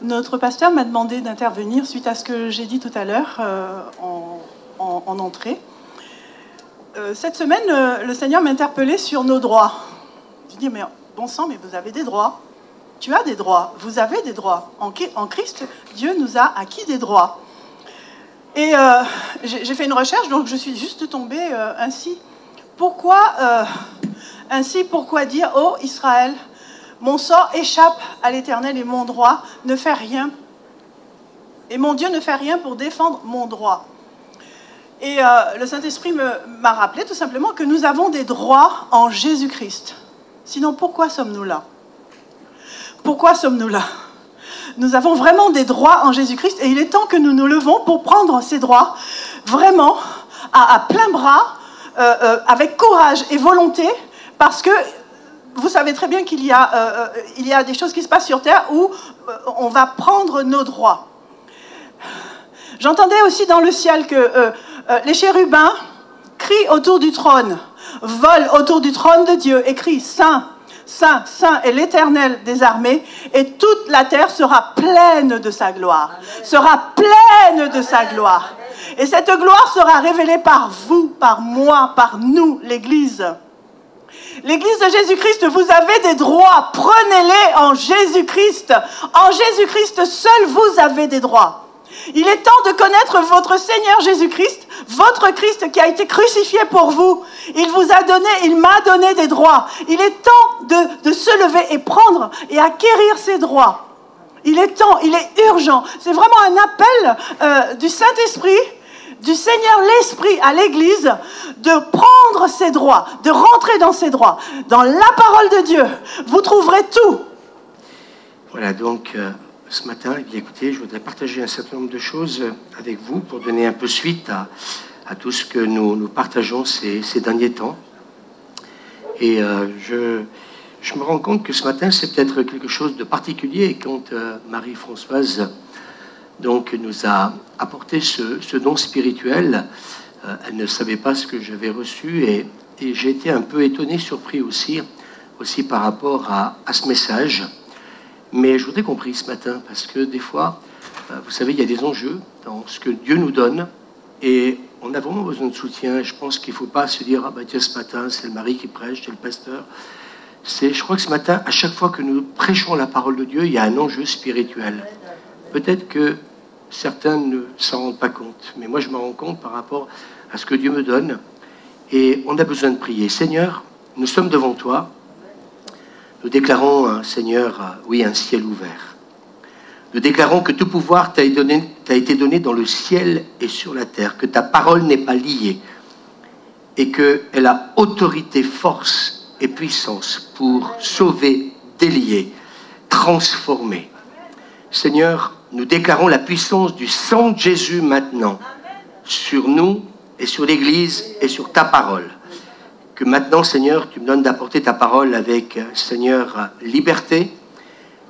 Notre pasteur m'a demandé d'intervenir suite à ce que j'ai dit tout à l'heure en entrée. Cette semaine, le Seigneur m'interpellait sur nos droits. Je dis, mais bon sang, mais vous avez des droits. Tu as des droits, vous avez des droits. En Christ, Dieu nous a acquis des droits. Et j'ai fait une recherche, donc je suis juste tombée ainsi. Pourquoi dire, ô Israël, mon sort échappe à l'Éternel et mon droit ne fait rien. Et mon Dieu ne fait rien pour défendre mon droit. Et le Saint-Esprit m'a rappelé tout simplement que nous avons des droits en Jésus-Christ. Sinon, pourquoi sommes-nous là? Pourquoi sommes-nous là? Nous avons vraiment des droits en Jésus-Christ et il est temps que nous nous levons pour prendre ces droits vraiment à plein bras, avec courage et volonté, parce que vous savez très bien qu'il y a des choses qui se passent sur terre où on va prendre nos droits. J'entendais aussi dans le ciel que les chérubins crient autour du trône, volent autour du trône de Dieu et crient « Saint, Saint, Saint est l'Éternel des armées » et toute la terre sera pleine de sa gloire. Sera pleine de sa gloire. Et cette gloire sera révélée par vous, par moi, par nous, l'Église. L'Église de Jésus-Christ, vous avez des droits, prenez-les en Jésus-Christ. En Jésus-Christ seul, vous avez des droits. Il est temps de connaître votre Seigneur Jésus-Christ, votre Christ qui a été crucifié pour vous. Il m'a donné des droits. Il est temps de se lever et prendre et acquérir ces droits. Il est temps, il est urgent. C'est vraiment un appel du Saint-Esprit, du Seigneur l'Esprit à l'Église, de prendre ses droits, de rentrer dans ses droits. Dans la parole de Dieu, vous trouverez tout. Voilà, donc ce matin, écoutez, je voudrais partager un certain nombre de choses avec vous pour donner un peu suite à tout ce que nous partageons ces derniers temps. Et je me rends compte que ce matin, c'est peut-être quelque chose de particulier quand Marie-Françoise donc nous a apporté ce don spirituel. Elle ne savait pas ce que j'avais reçu et j'ai été un peu étonné, surpris aussi par rapport à ce message. Mais je voudrais qu'on prie ce matin parce que des fois, vous savez, il y a des enjeux dans ce que Dieu nous donne et on a vraiment besoin de soutien. Je pense qu'il ne faut pas se dire « Ah ben tiens, ce matin, c'est le mari qui prêche, c'est le pasteur ». Je crois que ce matin, à chaque fois que nous prêchons la parole de Dieu, il y a un enjeu spirituel. Peut-être que certains ne s'en rendent pas compte, mais moi je me rends compte par rapport à ce que Dieu me donne. Et on a besoin de prier. Seigneur, nous sommes devant toi. Nous déclarons, Seigneur, oui, un ciel ouvert. Nous déclarons que tout pouvoir t'a été donné dans le ciel et sur la terre, que ta parole n'est pas liée et qu'elle a autorité, force et puissance pour sauver, délier, transformer. Seigneur, nous déclarons la puissance du sang de Jésus maintenant sur nous et sur l'Église et sur ta parole. Que maintenant, Seigneur, tu me donnes d'apporter ta parole avec, Seigneur, liberté.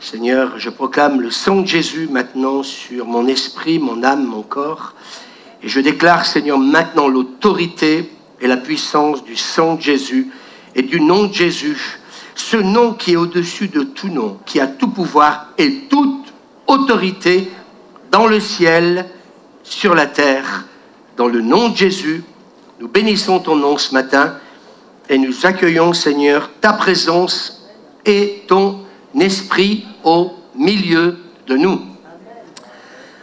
Seigneur, je proclame le sang de Jésus maintenant sur mon esprit, mon âme, mon corps. Et je déclare, Seigneur, maintenant l'autorité et la puissance du sang de Jésus et du nom de Jésus. Ce nom qui est au-dessus de tout nom, qui a tout pouvoir et toute autorité dans le ciel, sur la terre. Dans le nom de Jésus, nous bénissons ton nom ce matin et nous accueillons, Seigneur, ta présence et ton esprit au milieu de nous.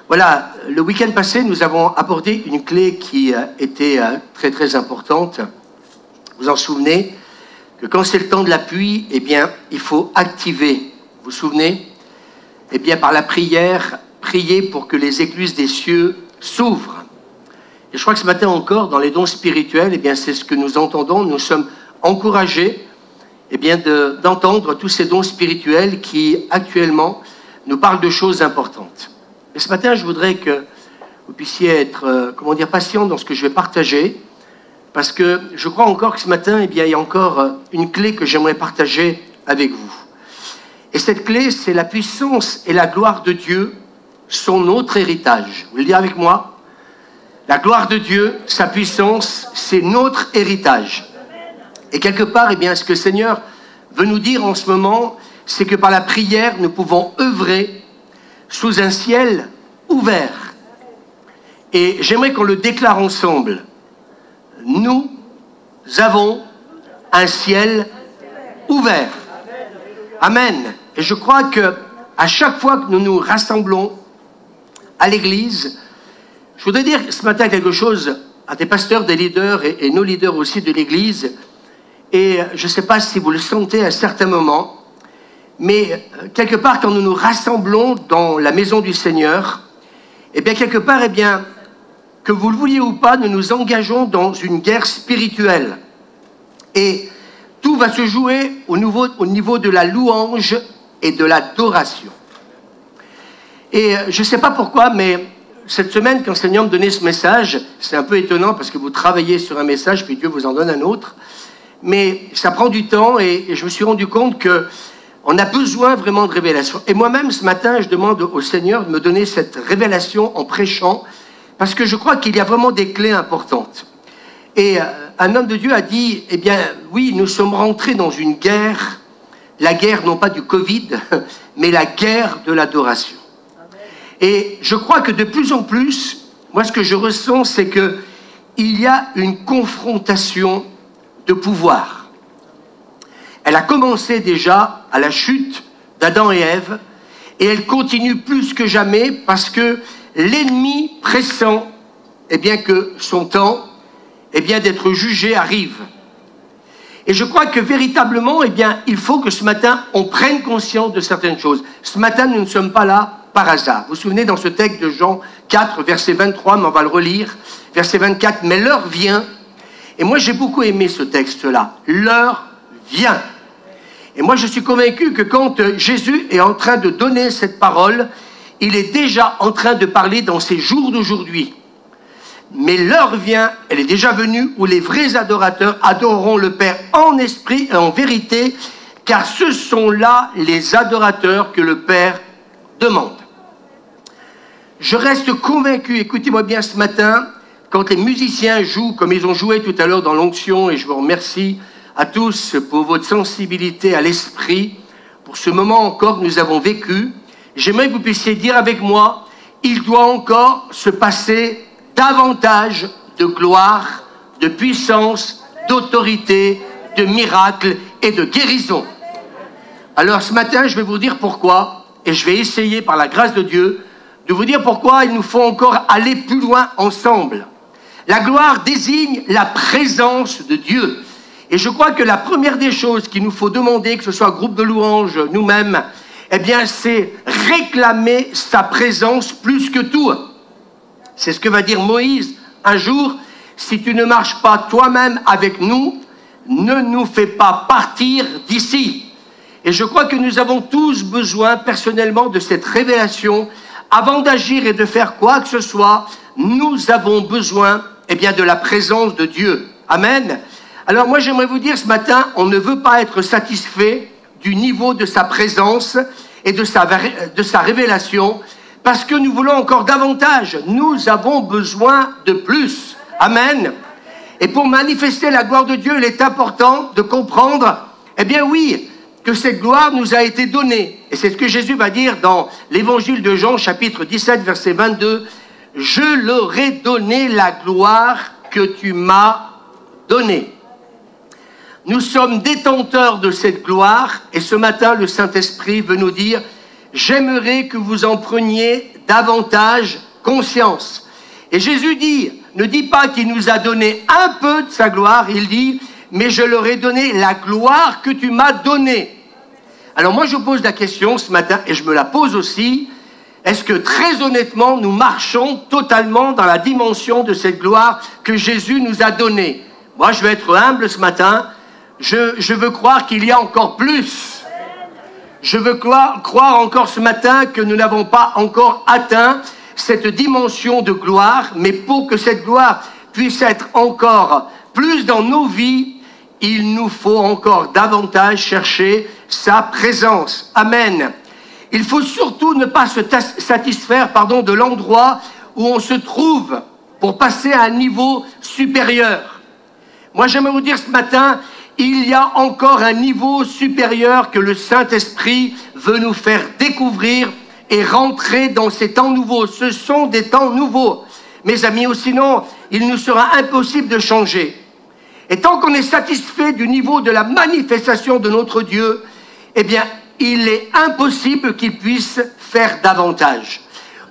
Voilà, le week-end passé, nous avons abordé une clé qui était très très importante. Vous en souvenez que quand c'est le temps de la pluie, eh bien, il faut activer. Vous vous souvenez? Eh bien, par la prière, prier pour que les écluses des cieux s'ouvrent. Et je crois que ce matin encore, dans les dons spirituels, eh bien, c'est ce que nous entendons. Nous sommes encouragés eh bien, d'entendre tous ces dons spirituels qui, actuellement, nous parlent de choses importantes. Et ce matin, je voudrais que vous puissiez être, patient dans ce que je vais partager, parce que je crois encore que ce matin, eh bien, il y a encore une clé que j'aimerais partager avec vous. Et cette clé, c'est la puissance et la gloire de Dieu sont notre héritage. Vous le dites avec moi? La gloire de Dieu, sa puissance, c'est notre héritage. Et quelque part, eh bien, ce que le Seigneur veut nous dire en ce moment, c'est que par la prière, nous pouvons œuvrer sous un ciel ouvert. Et j'aimerais qu'on le déclare ensemble. Nous avons un ciel ouvert. Amen. Et je crois que à chaque fois que nous nous rassemblons à l'église, je voudrais dire ce matin quelque chose à des pasteurs, des leaders et nos leaders aussi de l'église. Et je ne sais pas si vous le sentez à certains moments, mais quelque part quand nous nous rassemblons dans la maison du Seigneur, eh bien quelque part, eh bien, que vous le vouliez ou pas, nous nous engageons dans une guerre spirituelle. Et tout va se jouer au niveau de la louange et de l'adoration. Et je ne sais pas pourquoi, mais cette semaine, quand le Seigneur me donnait ce message, c'est un peu étonnant parce que vous travaillez sur un message, puis Dieu vous en donne un autre. Mais ça prend du temps et je me suis rendu compte qu'on a besoin vraiment de révélation. Et moi-même, ce matin, je demande au Seigneur de me donner cette révélation en prêchant parce que je crois qu'il y a vraiment des clés importantes. Et un homme de Dieu a dit, eh bien, oui, nous sommes rentrés dans une guerre, la guerre non pas du Covid, mais la guerre de l'adoration. Et je crois que de plus en plus, moi ce que je ressens, c'est qu'il y a une confrontation de pouvoir. Elle a commencé déjà à la chute d'Adam et Ève, et elle continue plus que jamais parce que l'ennemi pressent eh bien, que son temps eh bien, d'être jugé arrive. Et je crois que véritablement, eh bien, il faut que ce matin, on prenne conscience de certaines choses. Ce matin, nous ne sommes pas là par hasard. Vous vous souvenez dans ce texte de Jean 4, verset 23, mais on va le relire, verset 24, « Mais l'heure vient », et moi j'ai beaucoup aimé ce texte-là, « L'heure vient ». Et moi je suis convaincu que quand Jésus est en train de donner cette parole, il est déjà en train de parler dans ces jours d'aujourd'hui. Mais l'heure vient, elle est déjà venue, où les vrais adorateurs adoreront le Père en esprit et en vérité, car ce sont là les adorateurs que le Père demande. Je reste convaincu, écoutez-moi bien ce matin, quand les musiciens jouent comme ils ont joué tout à l'heure dans l'onction, et je vous remercie à tous pour votre sensibilité à l'esprit, pour ce moment encore que nous avons vécu, j'aimerais que vous puissiez dire avec moi, il doit encore se passer davantage de gloire, de puissance, d'autorité, de miracles et de guérison. Alors ce matin, je vais vous dire pourquoi, et je vais essayer par la grâce de Dieu de vous dire pourquoi il nous faut encore aller plus loin ensemble. La gloire désigne la présence de Dieu. Et je crois que la première des choses qu'il nous faut demander, que ce soit groupe de louanges, nous-mêmes, eh bien, c'est réclamer sa présence plus que tout. C'est ce que va dire Moïse un jour. Si tu ne marches pas toi-même avec nous, ne nous fais pas partir d'ici. Et je crois que nous avons tous besoin personnellement de cette révélation. Avant d'agir et de faire quoi que ce soit, nous avons besoin eh bien, de la présence de Dieu. Amen. Alors moi j'aimerais vous dire ce matin, on ne veut pas être satisfait du niveau de sa présence et de sa révélation, parce que nous voulons encore davantage. Nous avons besoin de plus. Amen. Et pour manifester la gloire de Dieu, il est important de comprendre, eh bien oui, que cette gloire nous a été donnée. Et c'est ce que Jésus va dire dans l'évangile de Jean, chapitre 17, verset 22. « Je leur ai donné la gloire que tu m'as donnée. » Nous sommes détenteurs de cette gloire, et ce matin, le Saint-Esprit veut nous dire « J'aimerais que vous en preniez davantage conscience. » Et Jésus dit, ne dit pas qu'il nous a donné un peu de sa gloire, il dit « Mais je leur ai donné la gloire que tu m'as donnée. » Alors moi, je pose la question ce matin, et je me la pose aussi, est-ce que très honnêtement, nous marchons totalement dans la dimension de cette gloire que Jésus nous a donnée? Moi, je vais être humble ce matin. Je veux croire qu'il y a encore plus. Je veux croire encore ce matin que nous n'avons pas encore atteint cette dimension de gloire, mais pour que cette gloire puisse être encore plus dans nos vies, il nous faut encore davantage chercher sa présence. Amen. Il faut surtout ne pas se satisfaire de l'endroit où on se trouve pour passer à un niveau supérieur. Moi, j'aimerais vous dire ce matin, il y a encore un niveau supérieur que le Saint-Esprit veut nous faire découvrir et rentrer dans ces temps nouveaux. Ce sont des temps nouveaux, mes amis, ou sinon il nous sera impossible de changer. Et tant qu'on est satisfait du niveau de la manifestation de notre Dieu, eh bien, il est impossible qu'il puisse faire davantage.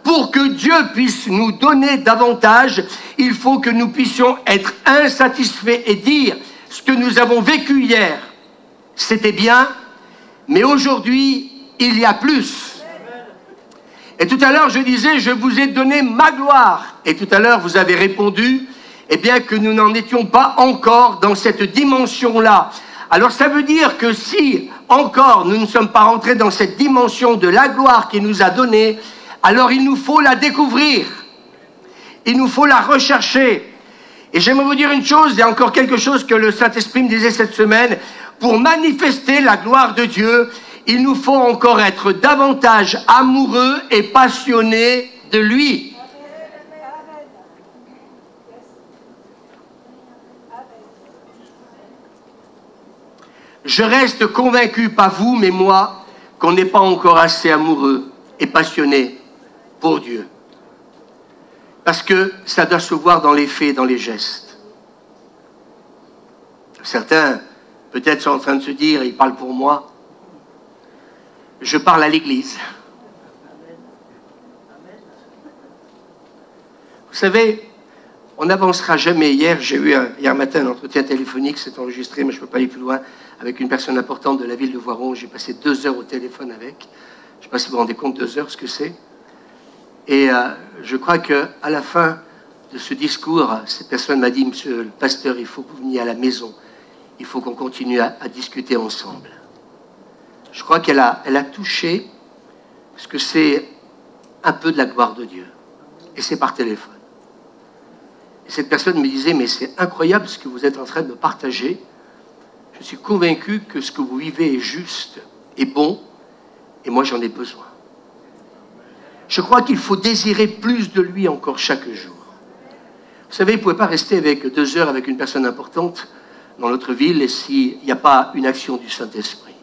Pour que Dieu puisse nous donner davantage, il faut que nous puissions être insatisfaits et dire ce que nous avons vécu hier, c'était bien, mais aujourd'hui, il y a plus. Et tout à l'heure, je disais, je vous ai donné ma gloire. Et tout à l'heure, vous avez répondu, eh bien, que nous n'en étions pas encore dans cette dimension-là. Alors, ça veut dire que si, encore, nous ne sommes pas rentrés dans cette dimension de la gloire qu'il nous a donnée, alors il nous faut la découvrir. Il nous faut la rechercher. Et j'aimerais vous dire une chose, il y a encore quelque chose que le Saint-Esprit me disait cette semaine. Pour manifester la gloire de Dieu, il nous faut encore être davantage amoureux et passionnés de lui. Je reste convaincu, pas vous, mais moi, qu'on n'est pas encore assez amoureux et passionné pour Dieu. Parce que ça doit se voir dans les faits, dans les gestes. Certains, peut-être, sont en train de se dire, ils parlent pour moi. Je parle à l'Église. Vous savez, on n'avancera jamais. Hier, j'ai eu hier matin un entretien téléphonique, c'est enregistré, mais je ne peux pas aller plus loin, avec une personne importante de la ville de Voiron. J'ai passé 2 heures au téléphone avec. Je ne sais pas si vous vous rendez compte, 2 heures, ce que c'est. Et je crois qu'à la fin de ce discours, cette personne m'a dit, monsieur le pasteur, il faut que vous veniez à la maison. Il faut qu'on continue à discuter ensemble. Je crois qu'elle a touché ce que c'est un peu de la gloire de Dieu. Et c'est par téléphone. Et cette personne me disait, mais c'est incroyable ce que vous êtes en train de me partager. Je suis convaincu que ce que vous vivez est juste et bon, et moi j'en ai besoin. Je crois qu'il faut désirer plus de lui encore chaque jour. Vous savez, vous ne pouvez pas rester avec 2 heures avec une personne importante dans notre ville et s'il n'y a pas une action du Saint-Esprit.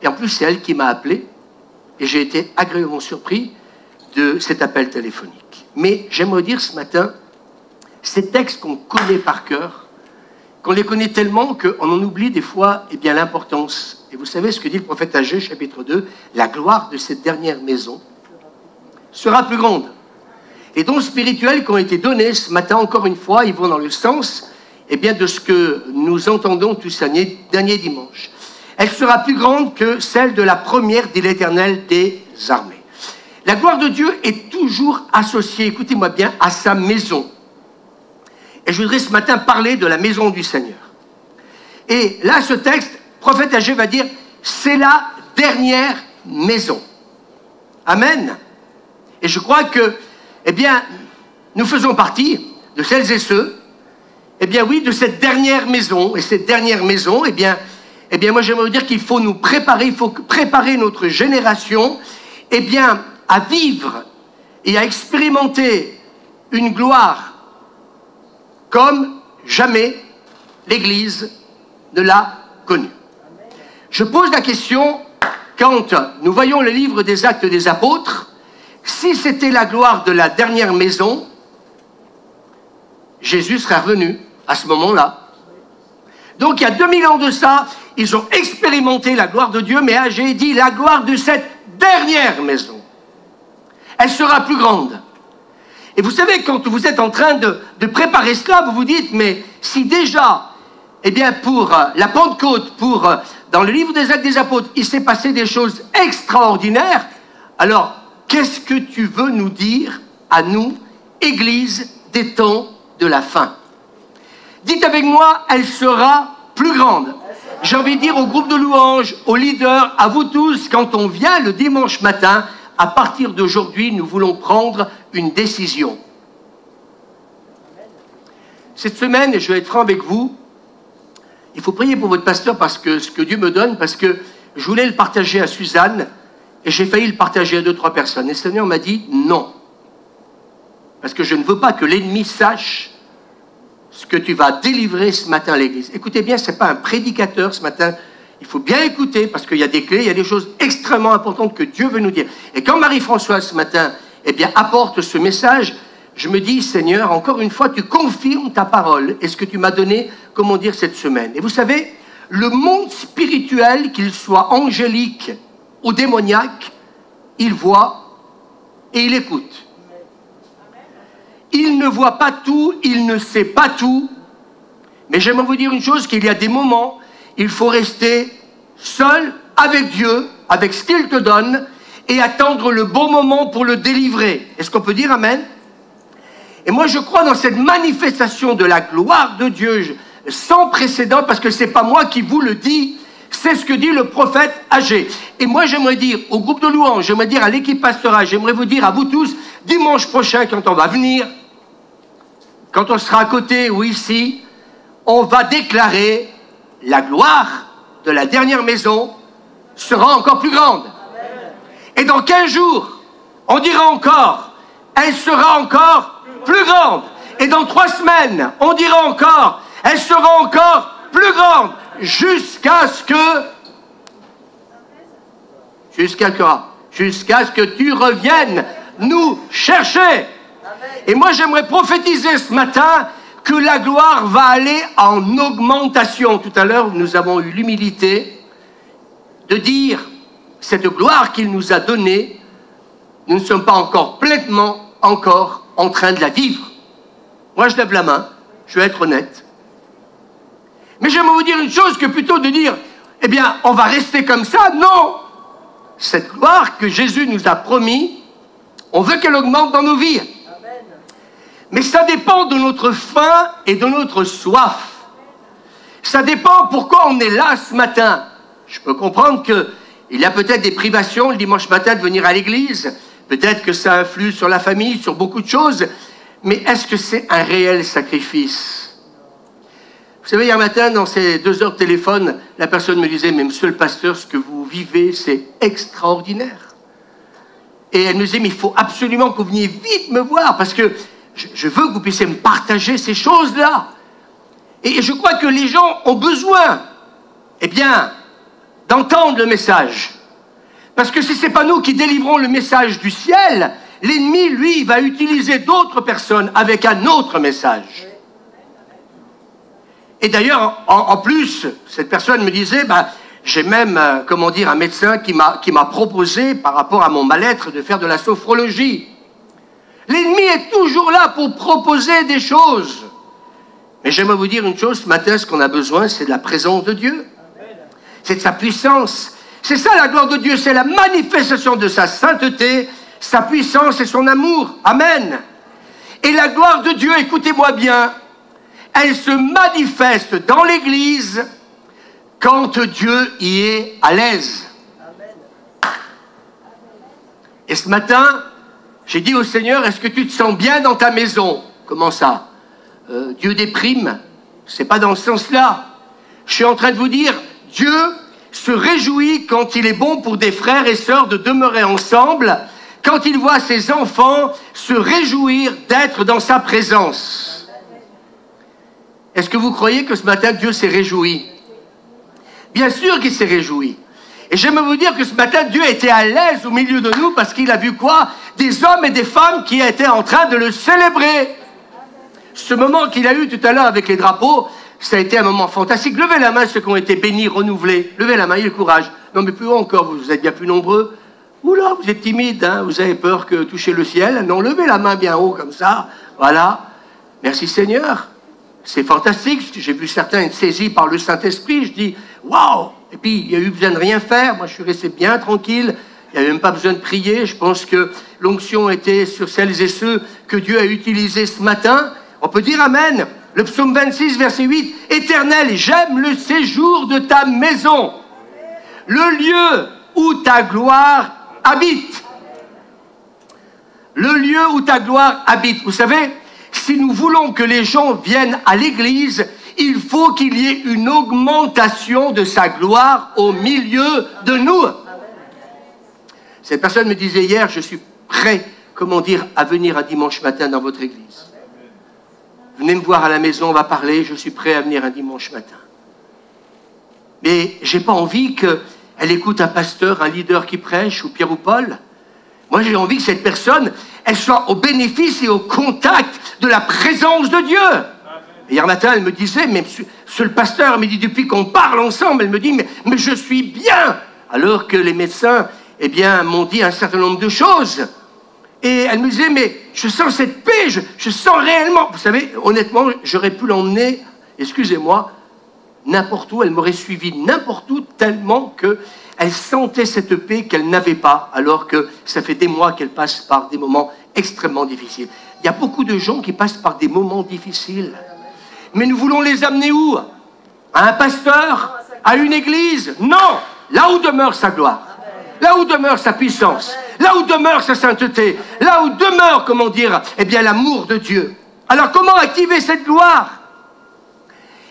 Et en plus, c'est elle qui m'a appelé et j'ai été agréablement surpris de cet appel téléphonique. Mais j'aimerais dire ce matin, ces textes qu'on connaît par cœur, qu'on les connaît tellement qu'on en oublie des fois eh bien, l'importance. Et vous savez ce que dit le prophète Agée, chapitre 2, la gloire de cette dernière maison sera plus grande. Les dons spirituels qui ont été donnés ce matin, encore une fois, ils vont dans le sens eh bien, de ce que nous entendons tout ce dernier dimanche. Elle sera plus grande que celle de la première, dit l'Éternel des armées. La gloire de Dieu est toujours associée, écoutez-moi bien, à sa maison. Et je voudrais ce matin parler de la maison du Seigneur. Et là, ce texte, prophète Agée va dire, c'est la dernière maison. Amen. Et je crois que, eh bien, nous faisons partie de celles et ceux, eh bien oui, de cette dernière maison. Et cette dernière maison, eh bien moi j'aimerais vous dire qu'il faut nous préparer, il faut préparer notre génération, eh bien, à vivre et à expérimenter une gloire comme jamais l'Église ne l'a connue. Je pose la question, quand nous voyons le livre des Actes des Apôtres, si c'était la gloire de la dernière maison, Jésus serait revenu à ce moment-là. Donc il y a 2000 ans de ça, ils ont expérimenté la gloire de Dieu, mais Agée dit la gloire de cette dernière maison. Elle sera plus grande. Et vous savez, quand vous êtes en train de préparer cela, vous vous dites, mais si déjà, eh bien pour la Pentecôte, dans le livre des Actes des Apôtres, il s'est passé des choses extraordinaires, alors qu'est-ce que tu veux nous dire à nous, Église des temps de la fin? Dites avec moi, elle sera plus grande. J'ai envie de dire au groupe de louanges, aux leaders, à vous tous, quand on vient le dimanche matin, à partir d'aujourd'hui, nous voulons prendre une décision. Cette semaine, et je vais être franc avec vous, il faut prier pour votre pasteur parce que ce que Dieu me donne, parce que je voulais le partager à Suzanne et j'ai failli le partager à 2-3 personnes. Et le Seigneur m'a dit non. Parce que je ne veux pas que l'ennemi sache ce que tu vas délivrer ce matin à l'église. Écoutez bien, ce n'est pas un prédicateur ce matin Il faut bien écouter parce qu'il y a des clés, il y a des choses extrêmement importantes que Dieu veut nous dire. Et quand Marie-Françoise ce matin apporte ce message, je me dis, Seigneur, encore une fois, tu confirmes ta parole et ce que tu m'as donné, comment dire, cette semaine. Et vous savez, le monde spirituel, qu'il soit angélique ou démoniaque, il voit et il écoute. Il ne voit pas tout, il ne sait pas tout. Mais j'aimerais vous dire une chose, qu'il y a des moments, il faut rester seul avec Dieu, avec ce qu'il te donne, et attendre le bon moment pour le délivrer. Est-ce qu'on peut dire Amen? Et moi je crois dans cette manifestation de la gloire de Dieu sans précédent, parce que ce n'est pas moi qui vous le dis, c'est ce que dit le prophète Agé. Et moi j'aimerais dire au groupe de louanges, j'aimerais dire à l'équipe pastorale, j'aimerais vous dire à vous tous, dimanche prochain quand on va venir, quand on sera à côté ou ici, on va déclarer la gloire de la dernière maison sera encore plus grande. Et dans 15 jours, on dira encore, elle sera encore plus grande. Et dans 3 semaines, on dira encore, elle sera encore plus grande. Jusqu'à ce que tu reviennes nous chercher. Et moi, j'aimerais prophétiser ce matin que la gloire va aller en augmentation. Tout à l'heure, nous avons eu l'humilité de dire, cette gloire qu'il nous a donnée, nous ne sommes pas encore pleinement en train de la vivre. Moi, je lève la main, je vais être honnête. Mais j'aimerais vous dire une chose, que plutôt de dire, eh bien, on va rester comme ça, non. Cette gloire que Jésus nous a promis, on veut qu'elle augmente dans nos vies. Mais ça dépend de notre faim et de notre soif. Ça dépend pourquoi on est là ce matin. Je peux comprendre qu'il y a peut-être des privations le dimanche matin de venir à l'église. Peut-être que ça influe sur la famille, sur beaucoup de choses. Mais est-ce que c'est un réel sacrifice? Vous savez, hier matin, dans ces 2 heures de téléphone, la personne me disait, mais monsieur le pasteur, ce que vous vivez, c'est extraordinaire. Et elle me disait, mais il faut absolument que vous veniez vite me voir, parce que je veux que vous puissiez me partager ces choses-là. Et je crois que les gens ont besoin, eh bien, d'entendre le message. Parce que si ce n'est pas nous qui délivrons le message du ciel, l'ennemi, lui, va utiliser d'autres personnes avec un autre message. Et d'ailleurs, en plus, cette personne me disait, j'ai même, comment dire, un médecin qui m'a proposé, par rapport à mon mal-être, de faire de la sophrologie. L'ennemi est toujours là pour proposer des choses. Mais j'aimerais vous dire une chose, ce matin, ce qu'on a besoin, c'est de la présence de Dieu. C'est de sa puissance. C'est ça la gloire de Dieu, c'est la manifestation de sa sainteté, sa puissance et son amour. Amen. Et la gloire de Dieu, écoutez-moi bien, elle se manifeste dans l'Église quand Dieu y est à l'aise. Et ce matin, j'ai dit au Seigneur, est-ce que tu te sens bien dans ta maison? Comment ça? Dieu déprime? C'est pas dans ce sens-là. Je suis en train de vous dire, Dieu se réjouit quand il est bon pour des frères et sœurs de demeurer ensemble, quand il voit ses enfants se réjouir d'être dans sa présence. Est-ce que vous croyez que ce matin Dieu s'est réjoui? Bien sûr qu'il s'est réjoui. Et j'aimerais vous dire que ce matin Dieu était à l'aise au milieu de nous parce qu'il a vu quoi? Des hommes et des femmes qui étaient en train de le célébrer. Ce moment qu'il a eu tout à l'heure avec les drapeaux, ça a été un moment fantastique. Levez la main ceux qui ont été bénis, renouvelés. Levez la main, ayez le courage. Non mais plus haut encore, vous êtes bien plus nombreux. Oula, vous êtes timide, hein, vous avez peur que toucher le ciel. Non, levez la main bien haut comme ça. Voilà. Merci Seigneur. C'est fantastique. J'ai vu certains être saisis par le Saint-Esprit. Je dis, waouh! Et puis, il n'y a eu besoin de rien faire. Moi, je suis resté bien tranquille. Il n'y avait même pas besoin de prier. Je pense que l'onction était sur celles et ceux que Dieu a utilisés ce matin. On peut dire Amen. Le psaume 26, verset 8. Éternel, j'aime le séjour de ta maison, le lieu où ta gloire habite. Le lieu où ta gloire habite. Vous savez, si nous voulons que les gens viennent à l'église, il faut qu'il y ait une augmentation de sa gloire au milieu de nous. Cette personne me disait hier, je suis prêt, comment dire, à venir un dimanche matin dans votre église. Venez me voir à la maison, on va parler, je suis prêt à venir un dimanche matin. Mais j'ai pas envie qu'elle écoute un pasteur, un leader qui prêche, ou Pierre ou Paul. Moi, j'ai envie que cette personne, elle soit au bénéfice et au contact de la présence de Dieu. Et hier matin, elle me disait, mais monsieur le pasteur, elle me dit, depuis qu'on parle ensemble, elle me dit, mais je suis bien. Alors que les médecins, eh bien, m'ont dit un certain nombre de choses. Et elle me disait, mais je sens cette paix, je sens réellement. Vous savez, honnêtement, j'aurais pu l'emmener, excusez-moi, n'importe où, elle m'aurait suivi n'importe où, tellement qu'elle sentait cette paix qu'elle n'avait pas, alors que ça fait des mois qu'elle passe par des moments extrêmement difficiles. Il y a beaucoup de gens qui passent par des moments difficiles. Mais nous voulons les amener où? À un pasteur? À une église? Non! Là où demeure sa gloire. Là où demeure sa puissance. Là où demeure sa sainteté. Là où demeure, comment dire, eh bien, l'amour de Dieu. Alors, comment activer cette gloire?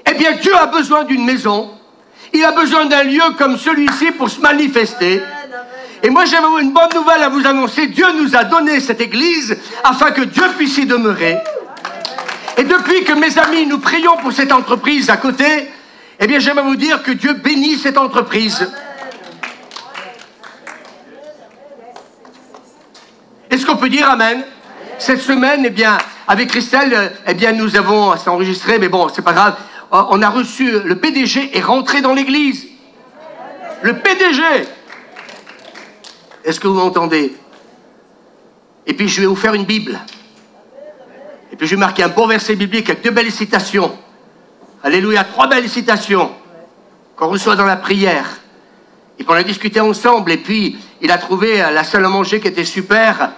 Eh bien, Dieu a besoin d'une maison. Il a besoin d'un lieu comme celui-ci pour se manifester. Et moi, j'ai une bonne nouvelle à vous annoncer. Dieu nous a donné cette église afin que Dieu puisse y demeurer. Et depuis que, mes amis, nous prions pour cette entreprise à côté, eh bien, j'aimerais vous dire que Dieu bénit cette entreprise. Est-ce qu'on peut dire Amen? Cette semaine, eh bien, avec Christelle, eh bien, nous avons, c'est enregistré, mais bon, c'est pas grave, on a reçu, le PDG est rentré dans l'église. Le PDG! Est-ce que vous m'entendez? Et puis, je vais vous faire une Bible. Et puis, je vais marquer un beau verset biblique avec 2 belles citations. Alléluia, 3 belles citations qu'on reçoit dans la prière. Et puis, on a discuté ensemble. Et puis, il a trouvé la salle à manger qui était super.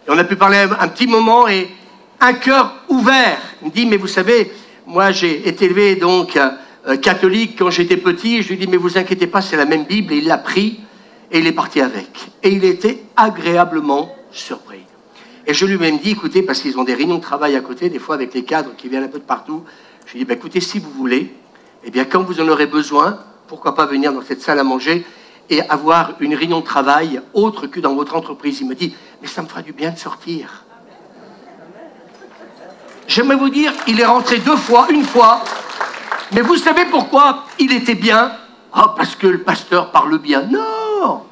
Et on a pu parler un petit moment et un cœur ouvert. Il me dit, mais vous savez, moi, j'ai été élevé donc catholique quand j'étais petit. Je lui dis, mais vous inquiétez pas, c'est la même Bible. Et il l'a pris et il est parti avec. Et il était agréablement surpris. Et je lui ai même dit, écoutez, parce qu'ils ont des réunions de travail à côté, des fois avec les cadres qui viennent un peu de partout, je lui ai dit, bah, écoutez, si vous voulez, eh bien, quand vous en aurez besoin, pourquoi pas venir dans cette salle à manger et avoir une réunion de travail autre que dans votre entreprise. Il me dit, mais ça me fera du bien de sortir. J'aimerais vous dire, il est rentré 2 fois, 1 fois, mais vous savez pourquoi il était bien? Ah, parce que le pasteur parle bien. Non,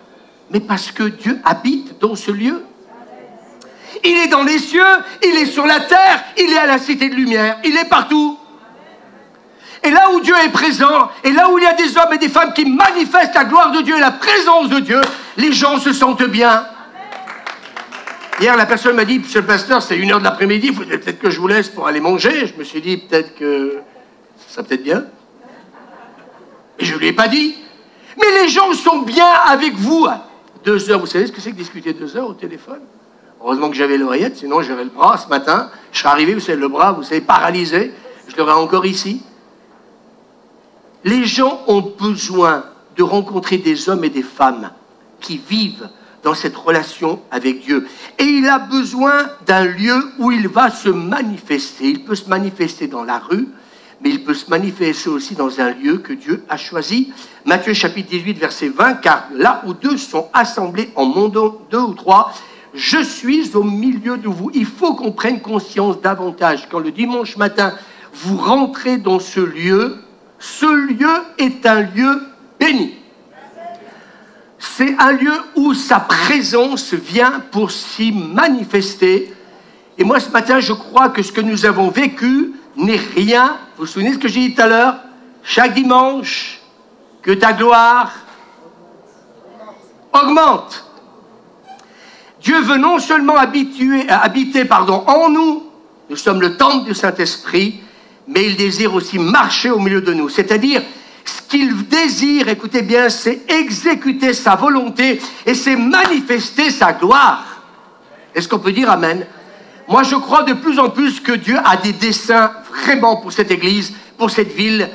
mais parce que Dieu habite dans ce lieu. Il est dans les cieux, il est sur la terre, il est à la cité de lumière, il est partout. Et là où Dieu est présent, et là où il y a des hommes et des femmes qui manifestent la gloire de Dieu et la présence de Dieu, les gens se sentent bien. Hier, la personne m'a dit, monsieur le pasteur, c'est 1h de l'après-midi, il faudrait peut-être que je vous laisse pour aller manger. Je me suis dit, peut-être que ça serait peut-être bien. Mais je ne lui ai pas dit. Mais les gens sont bien avec vous. 2 heures, vous savez ce que c'est que discuter 2 heures au téléphone? Heureusement que j'avais l'oreillette, sinon j'avais le bras ce matin. Je serais arrivé, vous savez, le bras, vous savez, paralysé. Je l'aurais encore ici. Les gens ont besoin de rencontrer des hommes et des femmes qui vivent dans cette relation avec Dieu. Et il a besoin d'un lieu où il va se manifester. Il peut se manifester dans la rue, mais il peut se manifester aussi dans un lieu que Dieu a choisi. Matthieu chapitre 18, verset 20, car là où 2 sont assemblés en mon nom, 2 ou 3, je suis au milieu de vous. Il faut qu'on prenne conscience davantage. Quand le dimanche matin, vous rentrez dans ce lieu est un lieu béni. C'est un lieu où sa présence vient pour s'y manifester. Et moi, ce matin, je crois que ce que nous avons vécu n'est rien. Vous vous souvenez de ce que j'ai dit tout à l'heure? Chaque dimanche, que ta gloire augmente. Dieu veut non seulement habiter en nous, nous sommes le temple du Saint-Esprit, mais il désire aussi marcher au milieu de nous. C'est-à-dire, ce qu'il désire, écoutez bien, c'est exécuter sa volonté et c'est manifester sa gloire. Est-ce qu'on peut dire Amen? Moi, je crois de plus en plus que Dieu a des desseins vraiment pour cette Église, pour cette ville,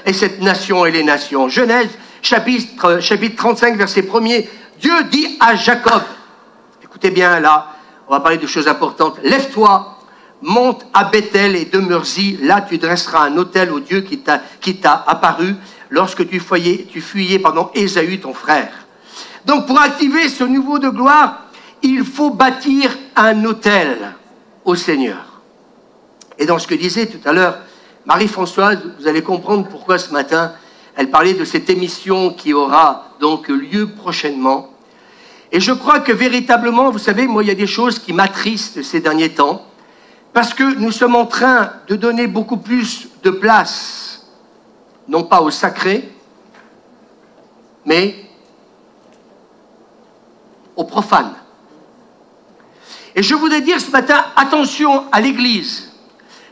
et cette nation et les nations. Genèse, chapitre 35, verset 1er, Dieu dit à Jacob, écoutez bien là, on va parler de choses importantes, lève-toi, monte à Bethel et demeure-y, là tu dresseras un autel au Dieu qui t'a apparu lorsque tu fuyais Ésaü ton frère. Donc pour activer ce niveau de gloire, il faut bâtir un autel au Seigneur. Et dans ce que disait tout à l'heure Marie-Françoise, vous allez comprendre pourquoi ce matin Elle parlait de cette émission qui aura donc lieu prochainement. Et je crois que véritablement, vous savez, moi, il y a des choses qui m'attristent ces derniers temps, parce que nous sommes en train de donner beaucoup plus de place, non pas au sacré, mais au profane. Et je voudrais dire ce matin, attention à l'Église.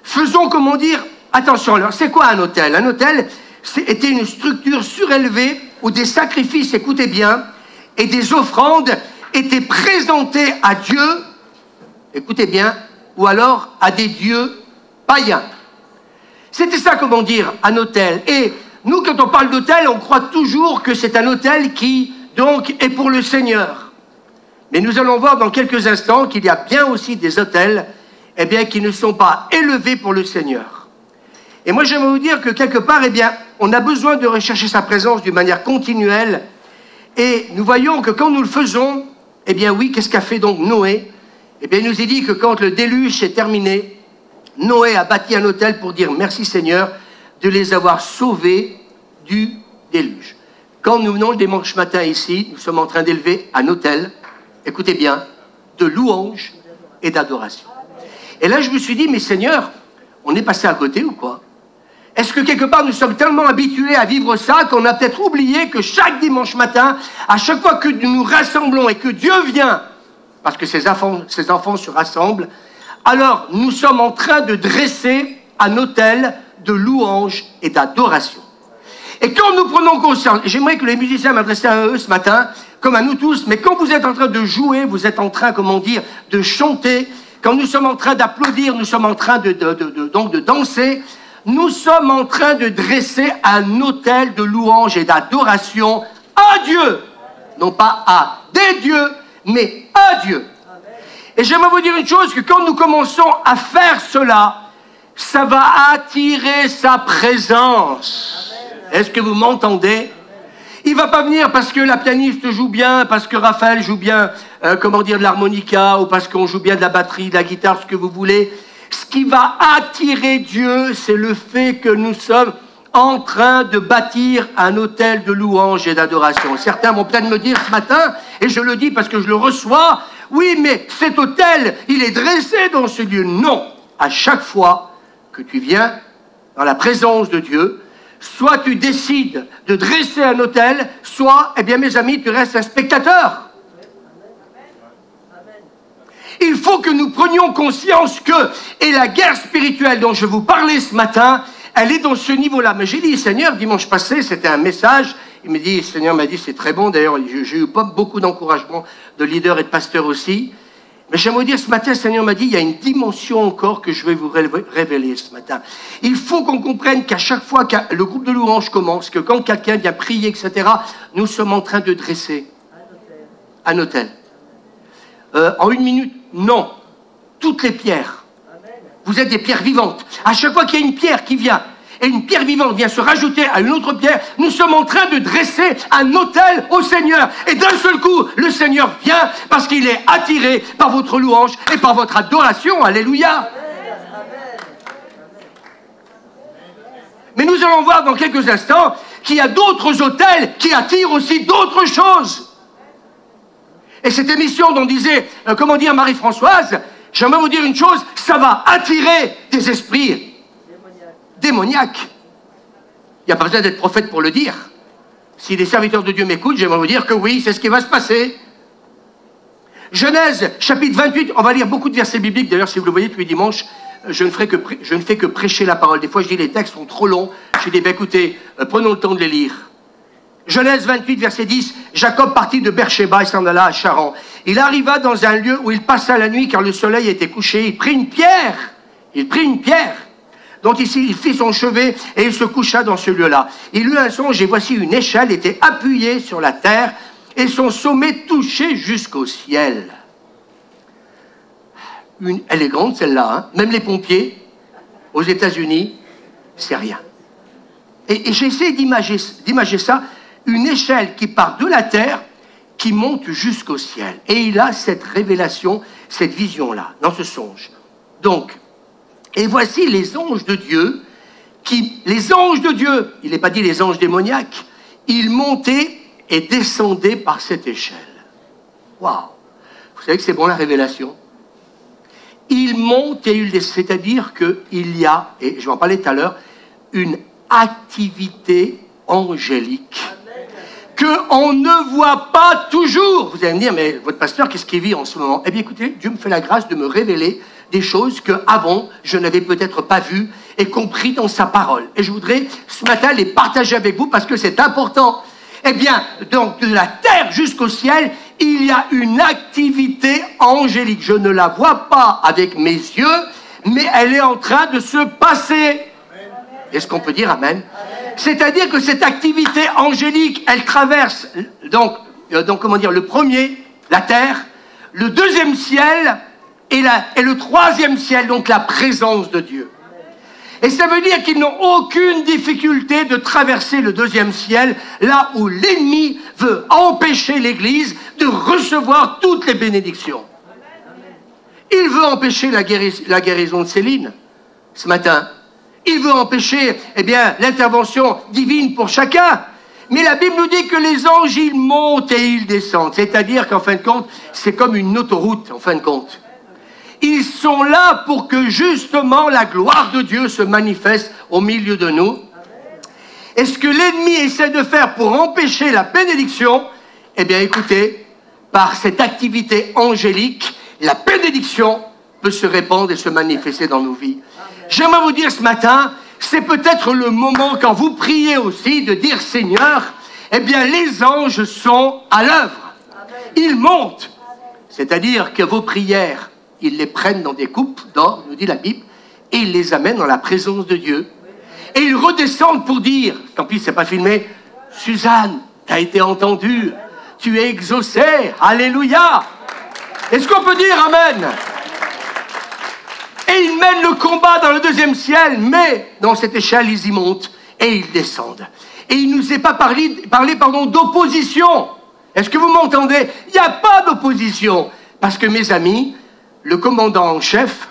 Faisons, comment dire, attention. Alors, c'est quoi un autel? Un autel était une structure surélevée où des sacrifices, écoutez bien, et des offrandes étaient présentées à Dieu, écoutez bien, ou alors à des dieux païens. C'était ça, comment dire, un autel. Et nous, quand on parle d'autel, on croit toujours que c'est un autel qui, donc, est pour le Seigneur. Mais nous allons voir dans quelques instants qu'il y a bien aussi des autels, eh bien, qui ne sont pas élevés pour le Seigneur. Et moi, j'aimerais vous dire que quelque part, eh bien, on a besoin de rechercher sa présence d'une manière continuelle. Et nous voyons que quand nous le faisons, eh bien oui, qu'est-ce qu'a fait donc Noé? Eh bien, il nous est dit que quand le déluge est terminé, Noé a bâti un autel pour dire merci Seigneur de les avoir sauvés du déluge. Quand nous venons le dimanche matin ici, nous sommes en train d'élever un autel, écoutez bien, de louange et d'adoration. Et là, je me suis dit, mais Seigneur, on est passé à côté ou quoi? Est-ce que quelque part nous sommes tellement habitués à vivre ça qu'on a peut-être oublié que chaque dimanche matin, à chaque fois que nous nous rassemblons et que Dieu vient, parce que ses enfants se rassemblent, alors nous sommes en train de dresser un autel de louange et d'adoration. Et quand nous prenons conscience, j'aimerais que les musiciens m'adressaient à eux ce matin, comme à nous tous, mais quand vous êtes en train de jouer, vous êtes en train, comment dire, de chanter, quand nous sommes en train d'applaudir, nous sommes en train donc de danser, nous sommes en train de dresser un autel de louange et d'adoration à Dieu. Non pas à des dieux, mais à Dieu. Et j'aimerais vous dire une chose, que quand nous commençons à faire cela, ça va attirer sa présence. Est-ce que vous m'entendez? Il ne va pas venir parce que la pianiste joue bien, parce que Raphaël joue bien, comment dire, de l'harmonica, ou parce qu'on joue bien de la batterie, de la guitare, ce que vous voulez. Ce qui va attirer Dieu, c'est le fait que nous sommes en train de bâtir un autel de louange et d'adoration. Certains vont peut-être me dire ce matin, et je le dis parce que je le reçois, oui, mais cet autel, il est dressé dans ce lieu. Non, à chaque fois que tu viens dans la présence de Dieu, soit tu décides de dresser un autel, soit, eh bien mes amis, tu restes un spectateur. Il faut que nous prenions conscience que, et la guerre spirituelle dont je vous parlais ce matin, elle est dans ce niveau-là. Mais j'ai dit, Seigneur, dimanche passé, c'était un message, il me dit, le Seigneur m'a dit, c'est très bon, d'ailleurs, j'ai eu pas beaucoup d'encouragement de leaders et de pasteurs aussi. Mais j'aimerais vous dire, ce matin, le Seigneur m'a dit, il y a une dimension encore que je vais vous révéler ce matin. Il faut qu'on comprenne qu'à chaque fois que le groupe de louange commence, que quand quelqu'un vient prier, etc., nous sommes en train de dresser un autel. En une minute, non. Toutes les pierres. Vous êtes des pierres vivantes. À chaque fois qu'il y a une pierre qui vient, et une pierre vivante vient se rajouter à une autre pierre, nous sommes en train de dresser un autel au Seigneur. Et d'un seul coup, le Seigneur vient parce qu'il est attiré par votre louange et par votre adoration. Alléluia. Mais nous allons voir dans quelques instants qu'il y a d'autres autels qui attirent aussi d'autres choses. Et cette émission dont disait, comment dire, Marie-Françoise, j'aimerais vous dire une chose, ça va attirer des esprits démoniaques. Il n'y a pas besoin d'être prophète pour le dire. Si les serviteurs de Dieu m'écoutent, j'aimerais vous dire que oui, c'est ce qui va se passer. Genèse, chapitre 28, on va lire beaucoup de versets bibliques. D'ailleurs, si vous le voyez tous les dimanches, je ne fais que prêcher la parole. Des fois, je dis les textes sont trop longs. Je dis, ben, écoutez, prenons le temps de les lire. Genèse 28, verset 10, Jacob partit de Beersheba et s'en alla à Charan. Il arriva dans un lieu où il passa la nuit car le soleil était couché. Il prit une pierre, dont ici il fit son chevet et il se coucha dans ce lieu-là. Il eut un songe et voici une échelle était appuyée sur la terre et son sommet touchait jusqu'au ciel. Elle est grande celle-là, hein. Même les pompiers aux États-Unis, c'est rien. Et j'ai essayé d'imager ça, une échelle qui part de la terre, qui monte jusqu'au ciel. Et il a cette révélation, cette vision-là, dans ce songe. Donc, et voici les anges de Dieu les anges de Dieu, il n'est pas dit les anges démoniaques, ils montaient et descendaient par cette échelle. Waouh! Vous savez que c'est bon la révélation? Ils montent et ils descendent, c'est-à-dire qu'il y a, et je vais en parler tout à l'heure, une activité angélique qu'on ne voit pas toujours. Vous allez me dire, mais votre pasteur, qu'est-ce qu'il vit en ce moment? Eh bien écoutez, Dieu me fait la grâce de me révéler des choses qu'avant, je n'avais peut-être pas vues et compris dans sa parole. Et je voudrais ce matin les partager avec vous parce que c'est important. Eh bien, donc de la terre jusqu'au ciel, il y a une activité angélique. Je ne la vois pas avec mes yeux, mais elle est en train de se passer. Est-ce qu'on peut dire amen? C'est-à-dire que cette activité angélique, elle traverse donc comment dire, le premier, la terre, le deuxième ciel et le troisième ciel, donc la présence de Dieu. Et ça veut dire qu'ils n'ont aucune difficulté de traverser le deuxième ciel, là où l'ennemi veut empêcher l'Église de recevoir toutes les bénédictions. Il veut empêcher la guérison de Céline ce matin. Il veut empêcher, eh bien, l'intervention divine pour chacun. Mais la Bible nous dit que les anges, ils montent et ils descendent. C'est-à-dire qu'en fin de compte, c'est comme une autoroute, en fin de compte. Ils sont là pour que justement la gloire de Dieu se manifeste au milieu de nous. Et ce que l'ennemi essaie de faire pour empêcher la bénédiction, eh bien écoutez, par cette activité angélique, la bénédiction peut se répandre et se manifester dans nos vies. J'aimerais vous dire ce matin, c'est peut-être le moment quand vous priez aussi de dire Seigneur, eh bien les anges sont à l'œuvre. Ils montent. C'est-à-dire que vos prières, ils les prennent dans des coupes d'or, nous dit la Bible, et ils les amènent dans la présence de Dieu. Et ils redescendent pour dire, tant pis, c'est pas filmé, Suzanne, tu as été entendue, tu es exaucée, alléluia. Est-ce qu'on peut dire amen? Et ils mènent le combat dans le deuxième ciel, mais dans cette échelle, ils y montent et ils descendent. Et il ne nous est pas parlé d'opposition. Est-ce que vous m'entendez? Il n'y a pas d'opposition. Parce que mes amis, le commandant en chef,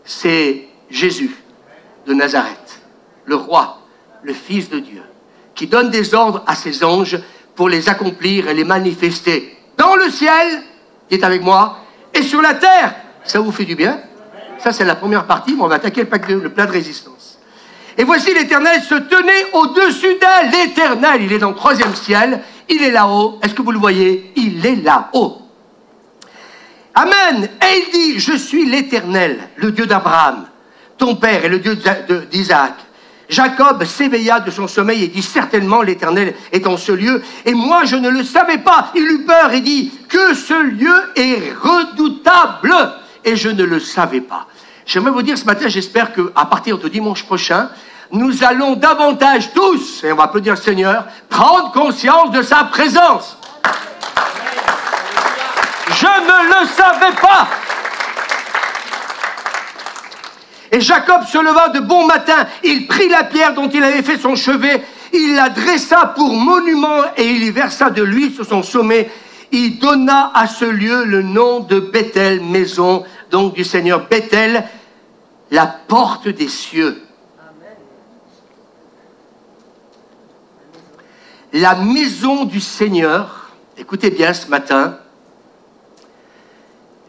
c'est Jésus de Nazareth, le roi, le Fils de Dieu, qui donne des ordres à ses anges pour les accomplir et les manifester dans le ciel, qui est avec moi, et sur la terre. Ça vous fait du bien? Ça, c'est la première partie, mais on va attaquer le plat de résistance. Et voici l'Éternel se tenait au-dessus d'elle. L'Éternel, il est dans le troisième ciel, il est là-haut. Est-ce que vous le voyez? Il est là-haut. Amen. Et il dit, je suis l'Éternel, le Dieu d'Abraham, ton père, et le Dieu d'Isaac. Jacob s'éveilla de son sommeil et dit, certainement l'Éternel est en ce lieu, et moi je ne le savais pas. Il eut peur et dit, que ce lieu est redoutable, et je ne le savais pas. J'aimerais vous dire ce matin, j'espère qu'à partir de dimanche prochain, nous allons davantage tous, et on va applaudir le Seigneur, prendre conscience de sa présence. Je ne le savais pas. Et Jacob se leva de bon matin, il prit la pierre dont il avait fait son chevet, il la dressa pour monument et il y versa de l'huile sur son sommet. Il donna à ce lieu le nom de Bethel, maison donc du Seigneur. Bethel, la porte des cieux. La maison du Seigneur, écoutez bien ce matin,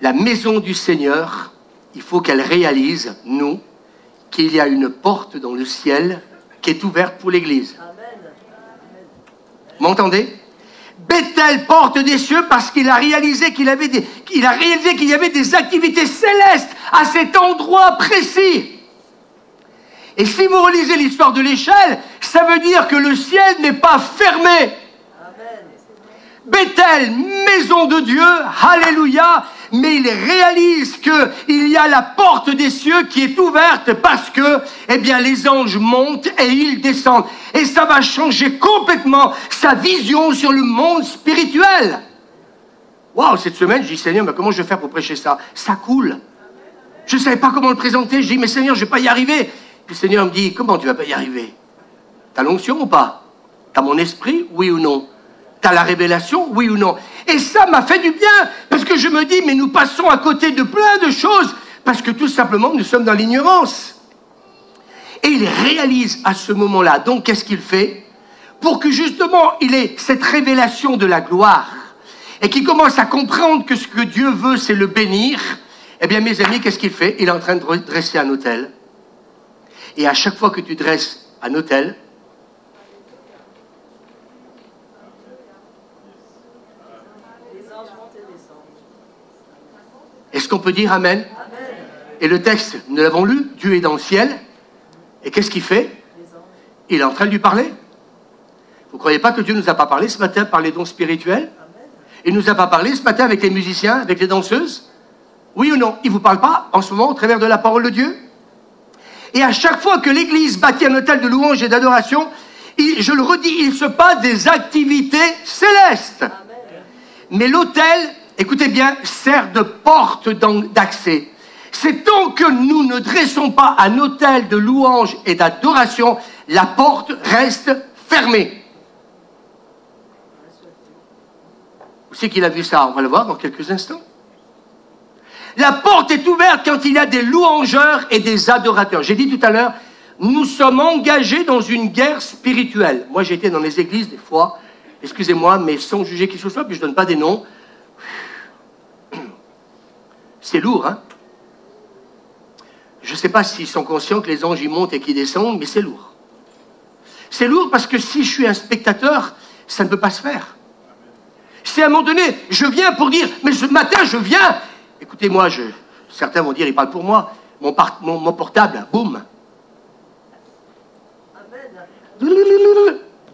la maison du Seigneur, il faut qu'elle réalise, nous, qu'il y a une porte dans le ciel qui est ouverte pour l'Église. Vous m'entendez? Bethel, porte des cieux, parce qu'il a réalisé qu'il y avait des activités célestes à cet endroit précis. Et si vous relisez l'histoire de l'échelle, ça veut dire que le ciel n'est pas fermé. Bethel, maison de Dieu, alléluia, mais il réalise qu'il y a la porte des cieux qui est ouverte parce que, eh bien, les anges montent et ils descendent. Et ça va changer complètement sa vision sur le monde spirituel. Waouh, cette semaine, je dis, Seigneur, mais comment je vais faire pour prêcher ça? Ça coule. Je ne savais pas comment le présenter. Je dis, mais Seigneur, je ne vais pas y arriver. Puis le Seigneur me dit, comment tu ne vas pas y arriver? T'as l'onction ou pas? T'as mon esprit, oui ou non? T'as la révélation, oui ou non? Et ça m'a fait du bien, parce que je me dis, mais nous passons à côté de plein de choses, parce que tout simplement, nous sommes dans l'ignorance. Et il réalise à ce moment-là, donc qu'est-ce qu'il fait? Pour que justement il ait cette révélation de la gloire et qu'il commence à comprendre que ce que Dieu veut, c'est le bénir, eh bien mes amis, qu'est-ce qu'il fait? Il est en train de dresser un autel. Et à chaque fois que tu dresses un autel, est-ce qu'on peut dire Amen? Et le texte, nous l'avons lu, Dieu est dans le ciel. Et qu'est-ce qu'il fait? Il est en train de lui parler. Vous ne croyez pas que Dieu ne nous a pas parlé ce matin par les dons spirituels? Il ne nous a pas parlé ce matin avec les musiciens, avec les danseuses? Oui ou non? Il ne vous parle pas en ce moment au travers de la parole de Dieu? Et à chaque fois que l'Église bâtit un autel de louange et d'adoration, je le redis, il se passe des activités célestes. Mais l'autel, écoutez bien, sert de porte d'accès. C'est tant que nous ne dressons pas un autel de louange et d'adoration, la porte reste fermée. Où c'est qu'il a vu ça? On va le voir dans quelques instants. La porte est ouverte quand il y a des louangeurs et des adorateurs. J'ai dit tout à l'heure, nous sommes engagés dans une guerre spirituelle. Moi, j'ai été dans les églises des fois, excusez-moi, mais sans juger qui que ce soit, puis je ne donne pas des noms. C'est lourd, hein? Je ne sais pas s'ils sont conscients que les anges y montent et qu'ils descendent, mais c'est lourd. C'est lourd parce que si je suis un spectateur, ça ne peut pas se faire. Si à un moment donné, je viens pour dire, mais ce matin, je viens. Écoutez-moi, certains vont dire, il parle pour moi. Mon portable, boum.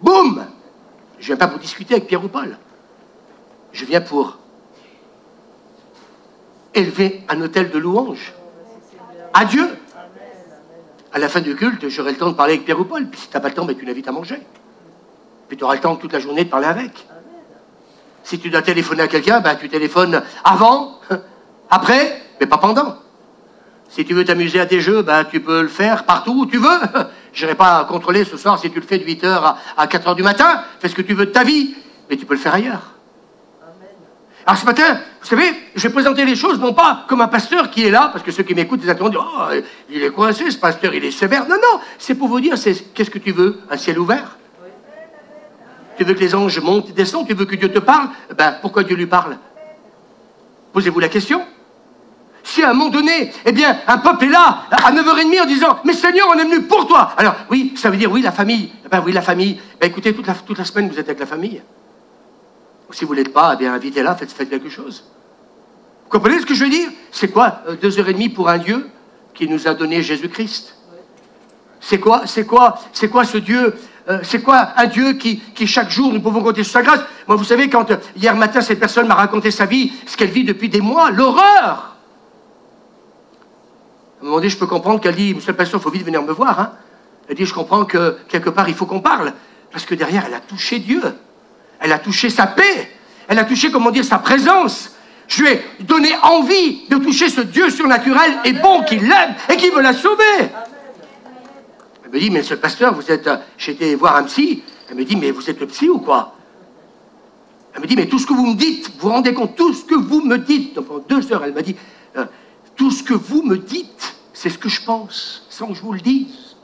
Boum. Je ne viens pas pour discuter avec Pierre ou Paul. Je viens pour élever un autel de louange à Dieu. À la fin du culte, j'aurai le temps de parler avec Pierre ou Paul. Puis si tu n'as pas le temps, ben, tu l'invites à manger. Puis tu auras le temps toute la journée de parler avec. Si tu dois téléphoner à quelqu'un, ben, tu téléphones avant, après, mais pas pendant. Si tu veux t'amuser à tes jeux, ben, tu peux le faire partout où tu veux. Je n'irai pas contrôler ce soir si tu le fais de 8h à 4h du matin. Fais ce que tu veux de ta vie, mais tu peux le faire ailleurs. Alors ce matin, vous savez, je vais présenter les choses non pas comme un pasteur qui est là, parce que ceux qui m'écoutent exactement disent « Oh, il est coincé, ce pasteur, il est sévère. » Non, non, c'est pour vous dire, qu'est-ce que tu veux? Un ciel ouvert? Tu veux que les anges montent et descendent? Tu veux que Dieu te parle? Ben, pourquoi Dieu lui parle? Posez-vous la question. Si à un moment donné, eh bien, un peuple est là, à 9h30 en disant « Mais Seigneur, on est venu pour toi !» Alors, oui, ça veut dire, oui, la famille. Ben oui, la famille. Ben écoutez, toute la semaine, vous êtes avec la famille. Ou si vous ne l'êtes pas, eh bien, invitez-la, faites quelque chose. Vous comprenez ce que je veux dire? C'est quoi 2h30 pour un Dieu qui nous a donné Jésus-Christ? C'est quoi ce Dieu? C'est quoi un Dieu qui chaque jour, nous pouvons compter sur sa grâce? Moi, vous savez, quand hier matin, cette personne m'a raconté sa vie, ce qu'elle vit depuis des mois, l'horreur! À un moment donné, je peux comprendre qu'elle dit, monsieur le pasteur, il faut vite venir me voir. Hein. Elle dit, je comprends que quelque part, il faut qu'on parle. Parce que derrière, elle a touché Dieu. Elle a touché sa paix. Elle a touché, comment dire, sa présence. Je lui ai donné envie de toucher ce Dieu surnaturel et bon qui l'aime et qui veut la sauver. Elle me dit, mais monsieur le pasteur, vous êtes... J'ai été voir un psy. Elle me dit, mais vous êtes le psy ou quoi? Elle me dit, mais tout ce que vous me dites, vous vous rendez compte, tout ce que vous me dites. Donc, pendant 2 heures, elle m'a dit, tout ce que vous me dites, c'est ce que je pense, sans que je vous le dise.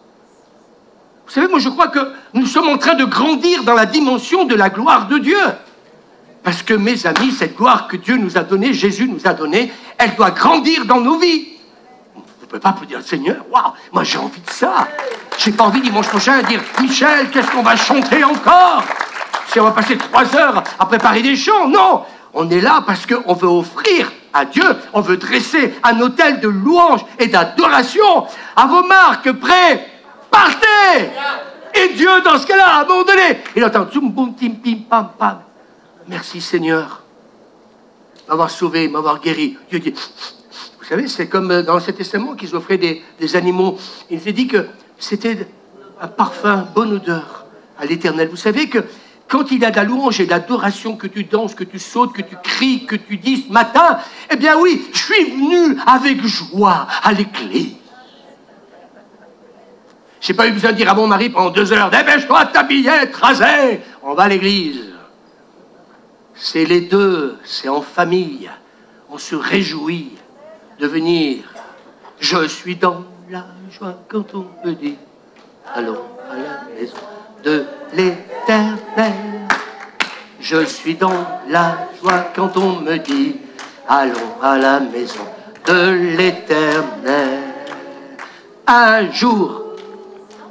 Vous savez, moi je crois que nous sommes en train de grandir dans la dimension de la gloire de Dieu. Parce que, mes amis, cette gloire que Dieu nous a donnée, Jésus nous a donnée, elle doit grandir dans nos vies. Vous ne pouvez pas vous dire, Seigneur, waouh, moi j'ai envie de ça. J'ai pas envie dimanche prochain de dire, Michel, qu'est-ce qu'on va chanter encore? Si on va passer 3 heures à préparer des chants, non. On est là parce qu'on veut offrir à Dieu, on veut dresser un autel de louange et d'adoration. À vos marques, prêts, partez! Et Dieu, dans ce cas-là, à un moment donné, il entend zoom, boum, tim, pim, pam, pam. Merci Seigneur, m'avoir sauvé, m'avoir guéri. Dieu dit, vous savez, c'est comme dans l'Ancien Testament qu'ils offraient des animaux. Il s'est dit que c'était un parfum, bonne odeur à l'Éternel. Vous savez que quand il y a de la louange et de l'adoration, que tu danses, que tu sautes, que tu cries, que tu dis ce matin, eh bien oui, je suis venu avec joie à l'église. J'ai pas eu besoin de dire à mon mari pendant 2 heures, dépêche-toi de t'habiller, te raser, on va à l'église. C'est les deux, c'est en famille. On se réjouit de venir. Je suis dans la joie quand on me dit Allons à la maison de l'Éternel. Je suis dans la joie quand on me dit allons à la maison de l'Éternel. Un jour,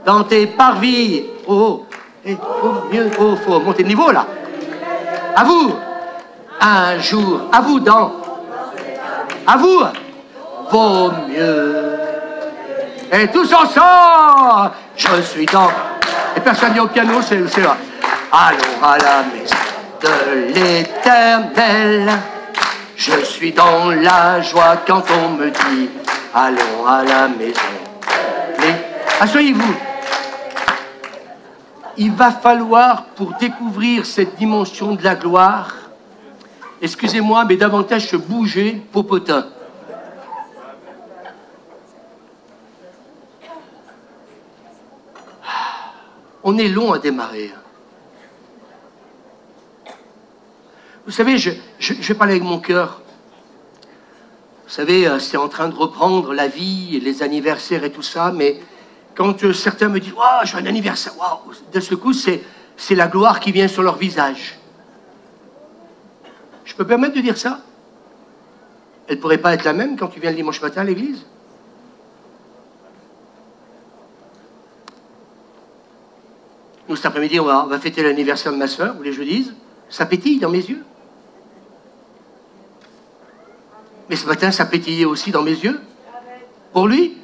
dans tes parvis, oh, et au mieux, oh, faut monter de niveau là. À vous, un jour, à vous à vous, vaut mieux. Et tous ensemble, je suis dans. Et personne n'est au piano, c'est là. Allons à la maison de l'Éternel. Je suis dans la joie quand on me dit allons à la maison. Asseyez-vous. Il va falloir, pour découvrir cette dimension de la gloire, excusez-moi, mais davantage se bouger, popotin. On est long à démarrer. Vous savez, je vais parler avec mon cœur. Vous savez, c'est en train de reprendre la vie, les anniversaires et tout ça, mais quand certains me disent « Waouh, j'ai un anniversaire !» wow, de ce coup, c'est la gloire qui vient sur leur visage. Je peux me permettre de dire ça? Elle ne pourrait pas être la même quand tu viens le dimanche matin à l'église? Nous, cet après-midi, on va fêter l'anniversaire de ma soeur, vous voulez que je le dise? Ça pétille dans mes yeux. Mais ce matin, ça pétillait aussi dans mes yeux. Pour lui.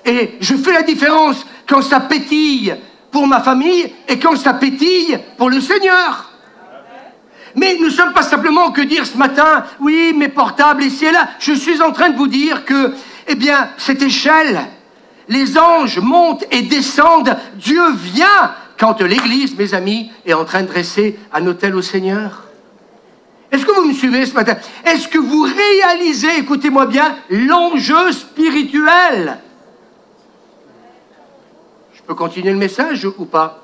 Et je fais la différence quand ça pétille pour ma famille et quand ça pétille pour le Seigneur. Mais nous ne sommes pas simplement que dire ce matin, oui, mes portables ici et là. Je suis en train de vous dire que, eh bien, cette échelle, les anges montent et descendent. Dieu vient quand l'Église, mes amis, est en train de dresser un autel au Seigneur. Est-ce que vous me suivez ce matin? Est-ce que vous réalisez, écoutez-moi bien, l'enjeu spirituel? Je peux continuer le message ou pas?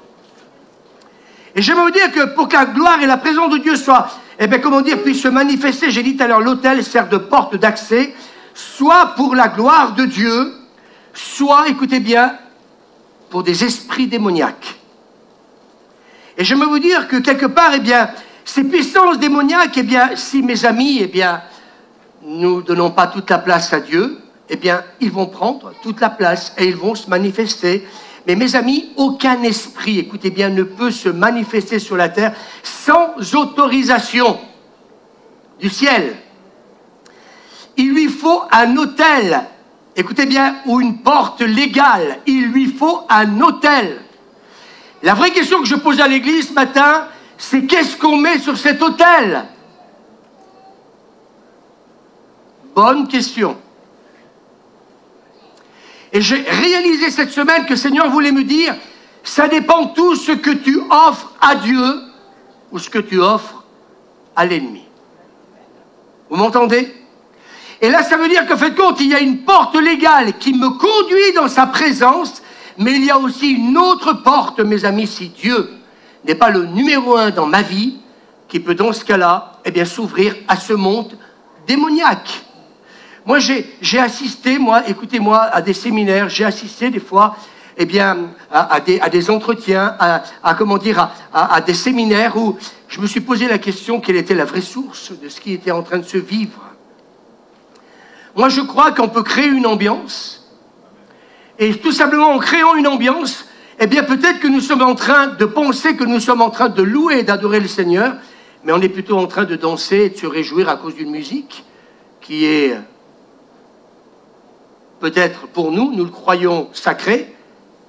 Et j'aimerais vous dire que pour que la gloire et la présence de Dieu soient, eh bien, comment dire, puissent se manifester, j'ai dit tout à l'heure, l'autel sert de porte d'accès, soit pour la gloire de Dieu, soit, écoutez bien, pour des esprits démoniaques. Et j'aimerais vous dire que quelque part, eh bien, ces puissances démoniaques, eh bien, si mes amis, eh bien, nous ne donnons pas toute la place à Dieu, eh bien, ils vont prendre toute la place et ils vont se manifester. Mais mes amis, aucun esprit, écoutez bien, ne peut se manifester sur la terre sans autorisation du ciel. Il lui faut un autel, écoutez bien, ou une porte légale. Il lui faut un autel. La vraie question que je pose à l'église ce matin, c'est qu'est-ce qu'on met sur cet autel? Bonne question. Et j'ai réalisé cette semaine que le Seigneur voulait me dire, ça dépend de tout ce que tu offres à Dieu ou ce que tu offres à l'ennemi. Vous m'entendez? Et là, ça veut dire qu'en fait de compte, il y a une porte légale qui me conduit dans sa présence, mais il y a aussi une autre porte, mes amis, si Dieu n'est pas le numéro 1 dans ma vie, qui peut dans ce cas-là, eh bien, s'ouvrir à ce monde démoniaque. Moi, j'ai assisté, moi, écoutez-moi, à des séminaires, j'ai assisté des fois, eh bien, à des entretiens, comment dire, à des séminaires où je me suis posé la question quelle était la vraie source de ce qui était en train de se vivre. Moi, je crois qu'on peut créer une ambiance, et tout simplement en créant une ambiance, eh bien, peut-être que nous sommes en train de penser que nous sommes en train de louer et d'adorer le Seigneur, mais on est plutôt en train de danser et de se réjouir à cause d'une musique qui est peut-être pour nous, nous le croyons sacré,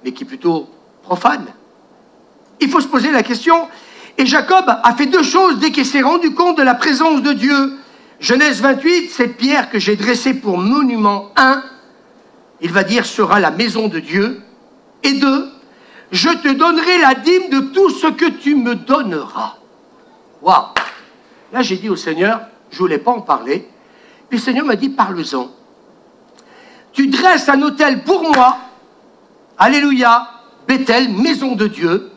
mais qui est plutôt profane. Il faut se poser la question. Et Jacob a fait deux choses dès qu'il s'est rendu compte de la présence de Dieu. Genèse 28, cette pierre que j'ai dressée pour monument 1, il va dire sera la maison de Dieu. Et 2, je te donnerai la dîme de tout ce que tu me donneras. Waouh! Là, j'ai dit au Seigneur, je ne voulais pas en parler. Puis le Seigneur m'a dit, parle-en. Tu dresses un autel pour moi, alléluia, Bethel, maison de Dieu,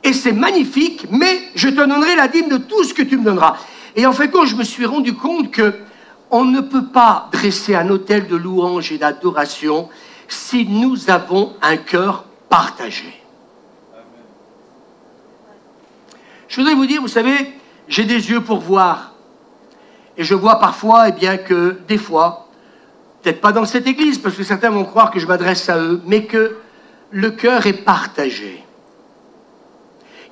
et c'est magnifique, mais je te donnerai la dîme de tout ce que tu me donneras. Et en fait, quand je me suis rendu compte qu'on ne peut pas dresser un autel de louange et d'adoration si nous avons un cœur partager. Je voudrais vous dire, vous savez, j'ai des yeux pour voir. Et je vois parfois, eh bien, que des fois, peut-être pas dans cette église, parce que certains vont croire que je m'adresse à eux, mais que le cœur est partagé.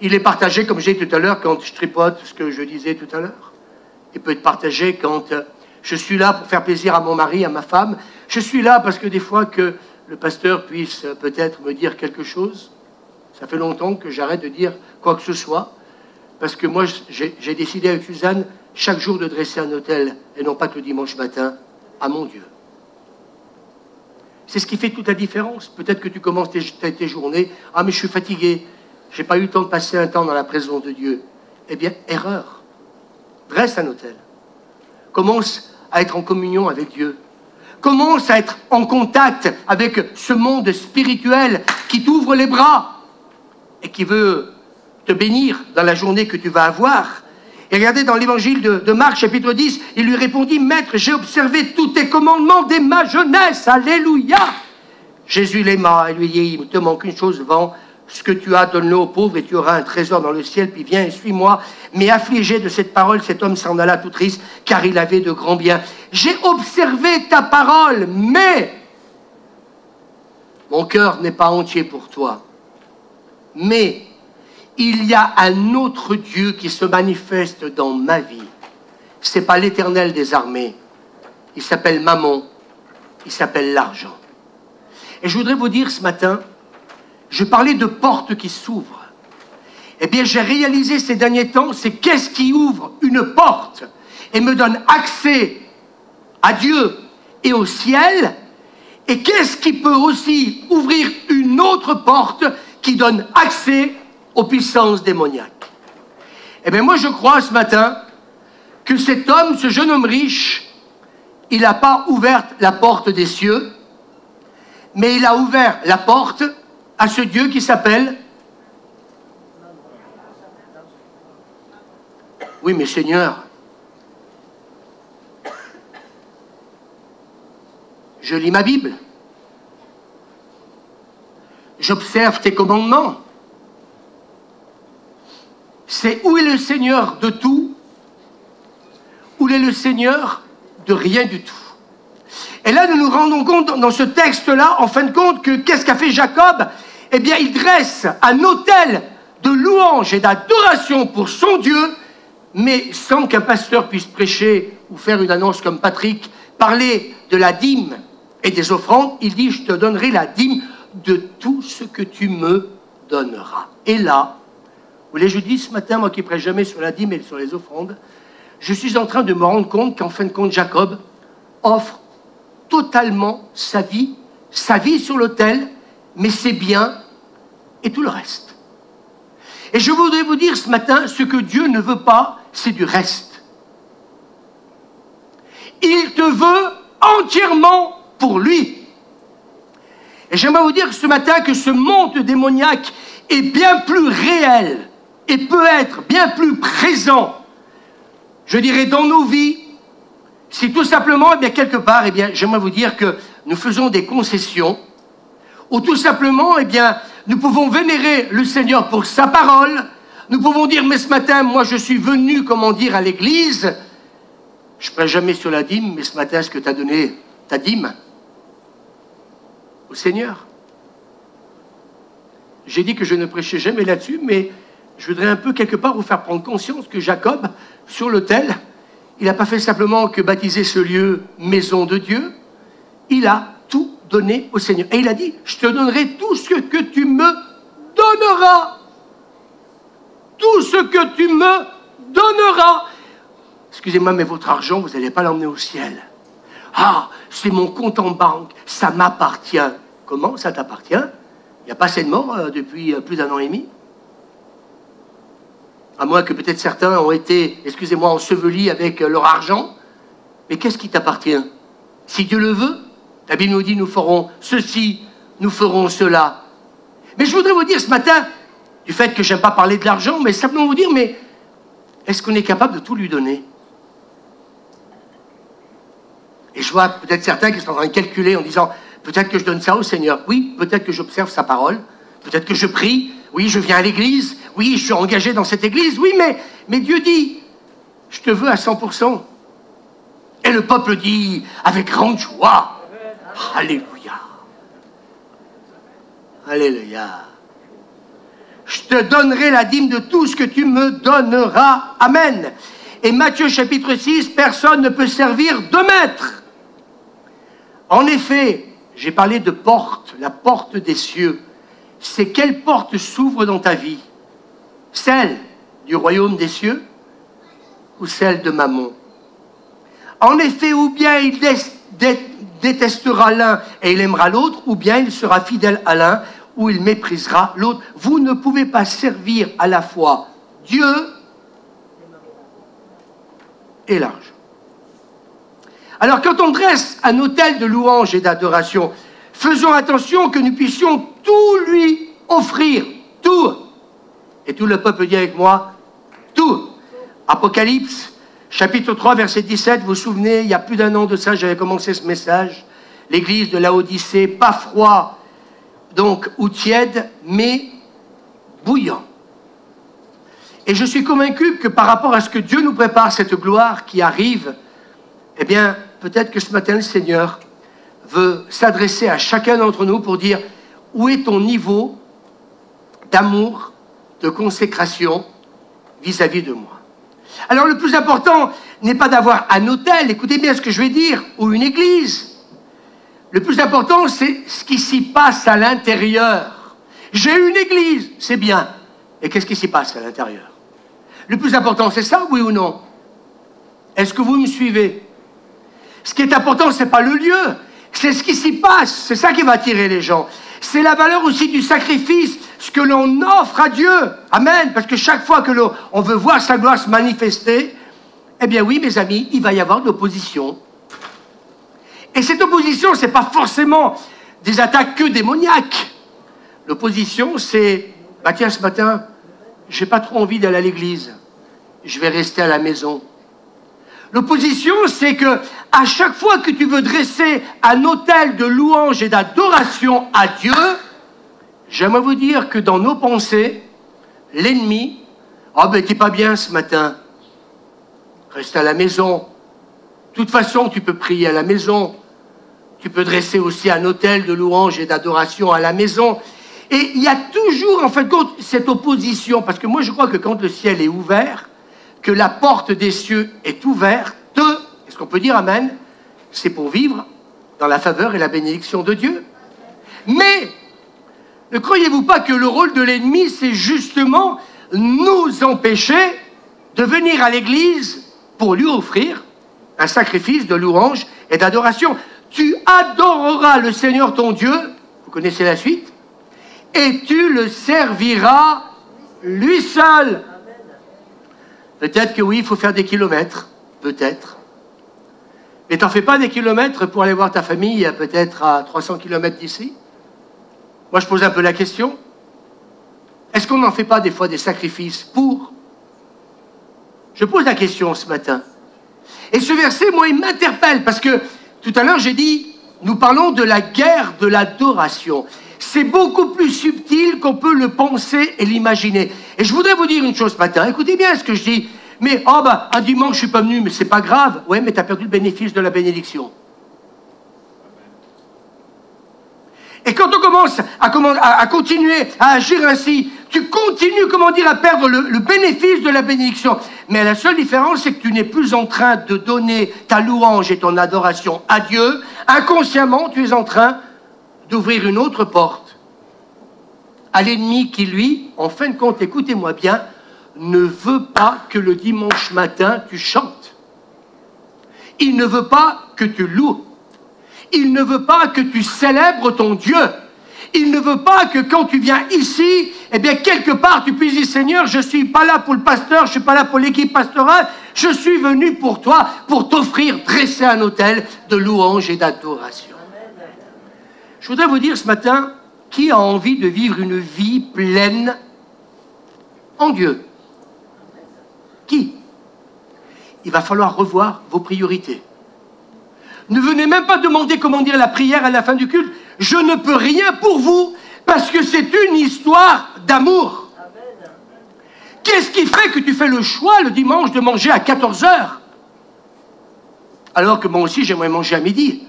Il est partagé, comme j'ai dit tout à l'heure, quand je tripote ce que je disais tout à l'heure. Il peut être partagé quand je suis là pour faire plaisir à mon mari, à ma femme. Je suis là parce que des fois que le pasteur puisse peut-être me dire quelque chose. Ça fait longtemps que j'arrête de dire quoi que ce soit. Parce que moi, j'ai décidé avec Suzanne, chaque jour, de dresser un autel, et non pas que le dimanche matin, à mon Dieu. C'est ce qui fait toute la différence. Peut-être que tu commences tes journées, « Ah, mais je suis fatigué, je n'ai pas eu le temps de passer un temps dans la présence de Dieu. » Eh bien, erreur. Dresse un autel. Commence à être en communion avec Dieu. Commence à être en contact avec ce monde spirituel qui t'ouvre les bras et qui veut te bénir dans la journée que tu vas avoir. Et regardez dans l'évangile de Marc, chapitre 10, il lui répondit, « Maître, j'ai observé tous tes commandements dès ma jeunesse. Alléluia !» Jésus l'aima et lui dit, « Il te manque une chose, vends ce que tu as, donne-le aux pauvres et tu auras un trésor dans le ciel, puis viens et suis-moi. » Mais affligé de cette parole, cet homme s'en alla tout triste, car il avait de grands biens. « J'ai observé ta parole, mais mon cœur n'est pas entier pour toi. Mais il y a un autre Dieu qui se manifeste dans ma vie. Ce n'est pas l'Éternel des armées. Il s'appelle Mammon. Il s'appelle l'argent. » Et je voudrais vous dire ce matin, je parlais de portes qui s'ouvrent. Eh bien, j'ai réalisé ces derniers temps, c'est qu'est-ce qui ouvre une porte et me donne accès à Dieu et au ciel, et qu'est-ce qui peut aussi ouvrir une autre porte qui donne accès aux puissances démoniaques. Eh bien, moi, je crois ce matin que cet homme, ce jeune homme riche, il n'a pas ouvert la porte des cieux, mais il a ouvert la porte à ce Dieu qui s'appelle... Oui, mais Seigneur, je lis ma Bible. J'observe tes commandements. C'est où est le Seigneur de tout, où est le Seigneur de rien du tout. Et là, nous nous rendons compte dans ce texte-là, en fin de compte, que qu'est-ce qu'a fait Jacob? Eh bien, il dresse un autel de louange et d'adoration pour son Dieu, mais sans qu'un pasteur puisse prêcher ou faire une annonce comme Patrick, parler de la dîme et des offrandes. Il dit, je te donnerai la dîme de tout ce que tu me donneras. Et là, vous voulez, je dis ce matin, moi qui ne prêche jamais sur la dîme et sur les offrandes, je suis en train de me rendre compte qu'en fin de compte, Jacob offre totalement sa vie sur l'autel, mais ses biens et tout le reste. Et je voudrais vous dire ce matin, ce que Dieu ne veut pas, c'est du reste. Il te veut entièrement pour lui. Et j'aimerais vous dire ce matin que ce monde démoniaque est bien plus réel et peut être bien plus présent, je dirais, dans nos vies, si tout simplement, eh bien, quelque part, eh bien, j'aimerais vous dire que nous faisons des concessions, ou tout simplement, eh bien, nous pouvons vénérer le Seigneur pour sa parole, nous pouvons dire, mais ce matin, moi, je suis venu, comment dire, à l'église, je ne prêche jamais sur la dîme, mais ce matin, est-ce que tu as donné ta dîme au Seigneur? J'ai dit que je ne prêchais jamais là-dessus, mais je voudrais un peu, quelque part, vous faire prendre conscience que Jacob, sur l'autel, il n'a pas fait simplement que baptiser ce lieu maison de Dieu, il a tout donné au Seigneur. Et il a dit, je te donnerai tout ce que tu me donneras. Tout ce que tu me donneras. Excusez-moi, mais votre argent, vous n'allez pas l'emmener au ciel. Ah, c'est mon compte en banque, ça m'appartient. Comment ça t'appartient? Il n'y a pas assez de morts depuis plus d'1 an et demi. À moins que peut-être certains ont été, excusez-moi, ensevelis avec leur argent. Mais qu'est-ce qui t'appartient? Si Dieu le veut, la Bible nous dit, nous ferons ceci, nous ferons cela. Mais je voudrais vous dire ce matin, du fait que je n'aime pas parler de l'argent, mais simplement vous dire, mais est-ce qu'on est capable de tout lui donner? Et je vois peut-être certains qui sont en train de calculer en disant, peut-être que je donne ça au Seigneur. Oui, peut-être que j'observe sa parole, Peut-être que je prie, oui, je viens à l'église, oui, je suis engagé dans cette église, oui, mais Dieu dit, je te veux à 100%. Et le peuple dit, avec grande joie, alléluia. Alléluia. Je te donnerai la dîme de tout ce que tu me donneras. Amen. Et Matthieu chapitre 6, personne ne peut servir deux maîtres. En effet, j'ai parlé de porte, la porte des cieux. C'est quelle porte s'ouvre dans ta vie? Celle du royaume des cieux ou celle de Mammon? En effet, ou bien il détestera l'un et il aimera l'autre, ou bien il sera fidèle à l'un ou il méprisera l'autre. Vous ne pouvez pas servir à la fois Dieu et l'argent. Alors quand on dresse un autel de louange et d'adoration, faisons attention que nous puissions tout lui offrir, tout. Et tout le peuple dit avec moi, tout. Apocalypse, chapitre 3, verset 17, vous vous souvenez, il y a plus d'1 an de ça, j'avais commencé ce message, l'église de Laodicée, pas froid, donc, ou tiède, mais bouillant. Et je suis convaincu que par rapport à ce que Dieu nous prépare, cette gloire qui arrive, eh bien, peut-être que ce matin, le Seigneur veut s'adresser à chacun d'entre nous pour dire, où est ton niveau d'amour, de consécration vis-à-vis de moi? Alors, le plus important n'est pas d'avoir un autel, écoutez bien ce que je vais dire, ou une église. Le plus important, c'est ce qui s'y passe à l'intérieur. J'ai une église, c'est bien. Et qu'est-ce qui s'y passe à l'intérieur? Le plus important, c'est ça, oui ou non? Est-ce que vous me suivez? Ce qui est important, ce n'est pas le lieu, c'est ce qui s'y passe. C'est ça qui va attirer les gens. C'est la valeur aussi du sacrifice, ce que l'on offre à Dieu. Amen. Parce que chaque fois que on veut voir sa gloire se manifester, eh bien oui, mes amis, il va y avoir de l'opposition. Et cette opposition, ce n'est pas forcément des attaques que démoniaques. L'opposition, c'est, bah tiens, ce matin, j'ai pas trop envie d'aller à l'église. Je vais rester à la maison. L'opposition, c'est que à chaque fois que tu veux dresser un autel de louange et d'adoration à Dieu, j'aimerais vous dire que dans nos pensées, l'ennemi, ah ben t'es pas bien ce matin, reste à la maison. De toute façon, tu peux prier à la maison. Tu peux dresser aussi un autel de louange et d'adoration à la maison. Et il y a toujours, en fin de compte, cette opposition. Parce que moi, je crois que quand le ciel est ouvert, que la porte des cieux est ouverte, est-ce qu'on peut dire amen? C'est pour vivre dans la faveur et la bénédiction de Dieu. Mais, ne croyez-vous pas que le rôle de l'ennemi, c'est justement nous empêcher de venir à l'église pour lui offrir un sacrifice de louange et d'adoration. Tu adoreras le Seigneur ton Dieu, vous connaissez la suite, et tu le serviras lui seul. Peut-être que oui, il faut faire des kilomètres, peut-être. Mais t'en fais pas des kilomètres pour aller voir ta famille, peut-être à 300 kilomètres d'ici. Moi, je pose un peu la question. Est-ce qu'on n'en fait pas des fois des sacrifices pour? Je pose la question ce matin. Et ce verset, moi, il m'interpelle parce que tout à l'heure, j'ai dit, nous parlons de la guerre de l'adoration. C'est beaucoup plus subtil qu'on peut le penser et l'imaginer. Et je voudrais vous dire une chose ce matin. Écoutez bien ce que je dis. Mais, oh bah, un dimanche, je suis pas venu, mais c'est pas grave. Ouais, mais tu as perdu le bénéfice de la bénédiction. Et quand on commence à continuer à agir ainsi, tu continues, comment dire, à perdre le bénéfice de la bénédiction. Mais la seule différence, c'est que tu n'es plus en train de donner ta louange et ton adoration à Dieu. Inconsciemment, tu es en train d'ouvrir une autre porte à l'ennemi qui, lui, en fin de compte, écoutez-moi bien, ne veut pas que le dimanche matin, tu chantes. Il ne veut pas que tu loues. Il ne veut pas que tu célèbres ton Dieu. Il ne veut pas que quand tu viens ici, eh bien, quelque part, tu puisses dire, Seigneur, je ne suis pas là pour le pasteur, je ne suis pas là pour l'équipe pastorale, je suis venu pour toi, pour t'offrir, dresser un autel de louange et d'adoration. Je voudrais vous dire ce matin, qui a envie de vivre une vie pleine en Dieu? Qui? Il va falloir revoir vos priorités. Ne venez même pas demander comment dire la prière à la fin du culte. Je ne peux rien pour vous, Parce que c'est une histoire d'amour. Qu'est-ce qui fait que tu fais le choix le dimanche de manger à 14 heures? Alors que moi aussi, j'aimerais manger à midi.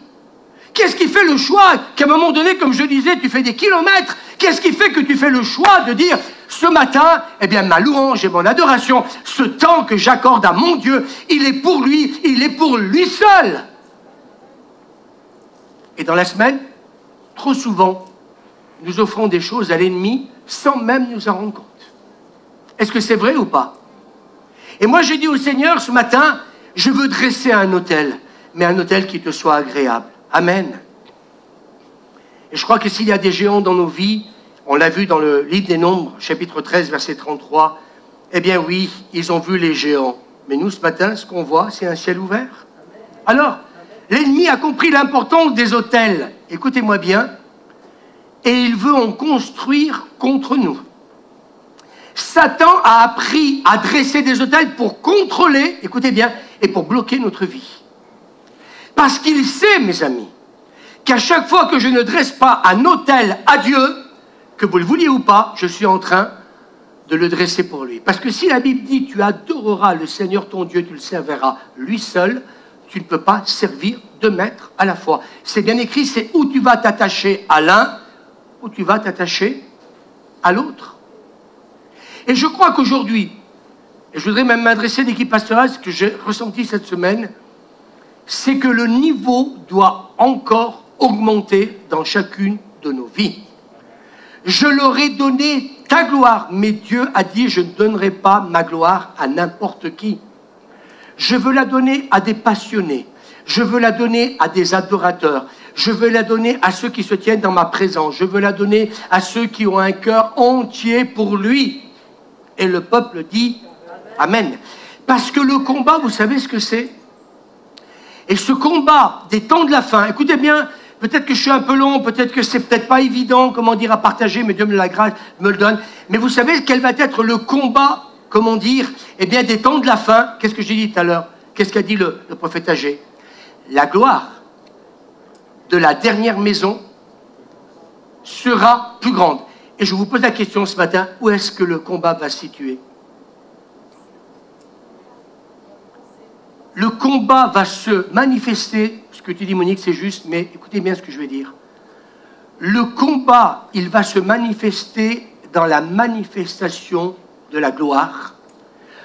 Qu'est-ce qui fait le choix qu'à un moment donné, comme je disais, tu fais des kilomètres? Qu'est-ce qui fait que tu fais le choix de dire, ce matin, eh bien, ma louange et mon adoration, ce temps que j'accorde à mon Dieu, il est pour lui seul. Et dans la semaine, trop souvent, nous offrons des choses à l'ennemi sans même nous en rendre compte. Est-ce que c'est vrai ou pas? Et moi, j'ai dit au Seigneur ce matin, je veux dresser un autel, mais un autel qui te soit agréable. Amen. Et je crois que s'il y a des géants dans nos vies, on l'a vu dans le livre des Nombres, chapitre 13, verset 33, eh bien oui, ils ont vu les géants. Mais nous, ce matin, ce qu'on voit, c'est un ciel ouvert. Alors, l'ennemi a compris l'importance des autels. Écoutez-moi bien. Et il veut en construire contre nous. Satan a appris à dresser des autels pour contrôler, écoutez bien, et pour bloquer notre vie. Parce qu'il sait, mes amis, qu'à chaque fois que je ne dresse pas un autel à Dieu, que vous le vouliez ou pas, je suis en train de le dresser pour lui. Parce que si la Bible dit tu adoreras le Seigneur ton Dieu, tu le serviras lui seul, tu ne peux pas servir deux maîtres à la fois. C'est bien écrit, c'est où tu vas t'attacher à l'un, ou tu vas t'attacher à l'autre. Et je crois qu'aujourd'hui, et je voudrais même m'adresser à l'équipe pastorale, ce que j'ai ressenti cette semaine, c'est que le niveau doit encore augmenter dans chacune de nos vies. Je leur ai donné ta gloire, mais Dieu a dit, je ne donnerai pas ma gloire à n'importe qui. Je veux la donner à des passionnés, je veux la donner à des adorateurs, je veux la donner à ceux qui se tiennent dans ma présence, je veux la donner à ceux qui ont un cœur entier pour lui. Et le peuple dit Amen. Parce que le combat, vous savez ce que c'est? Et ce combat des temps de la fin, écoutez bien, peut-être que je suis un peu long, peut-être que c'est peut-être pas évident, comment dire, à partager, mais Dieu me la grâce, me le donne. Mais vous savez quel va être le combat, comment dire, eh bien, des temps de la fin? Qu'est-ce que j'ai dit tout à l'heure? Qu'est-ce qu'a dit le prophète Agé? La gloire de la dernière maison sera plus grande. Et je vous pose la question ce matin, où est-ce que le combat va se situer? Le combat va se manifester, ce que tu dis Monique c'est juste, mais écoutez bien ce que je vais dire. Le combat, il va se manifester dans la manifestation de la gloire.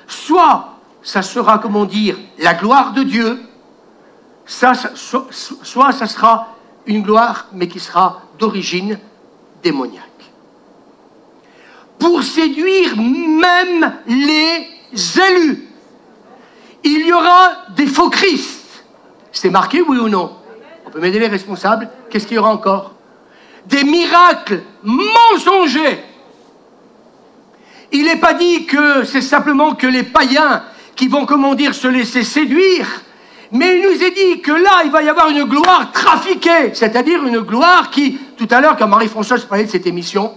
Soit ça sera, comment dire, la gloire de Dieu, soit ça sera une gloire, mais qui sera d'origine démoniaque. Pour séduire même les élus. Il y aura des faux Christ. C'est marqué, oui ou non? On peut m'aider les responsables. Qu'est-ce qu'il y aura encore? Des miracles mensongers. Il n'est pas dit que c'est simplement que les païens qui vont, comment dire, se laisser séduire, mais il nous est dit que là, il va y avoir une gloire trafiquée, c'est-à-dire une gloire qui, tout à l'heure, quand Marie-Françoise parlait de cette émission,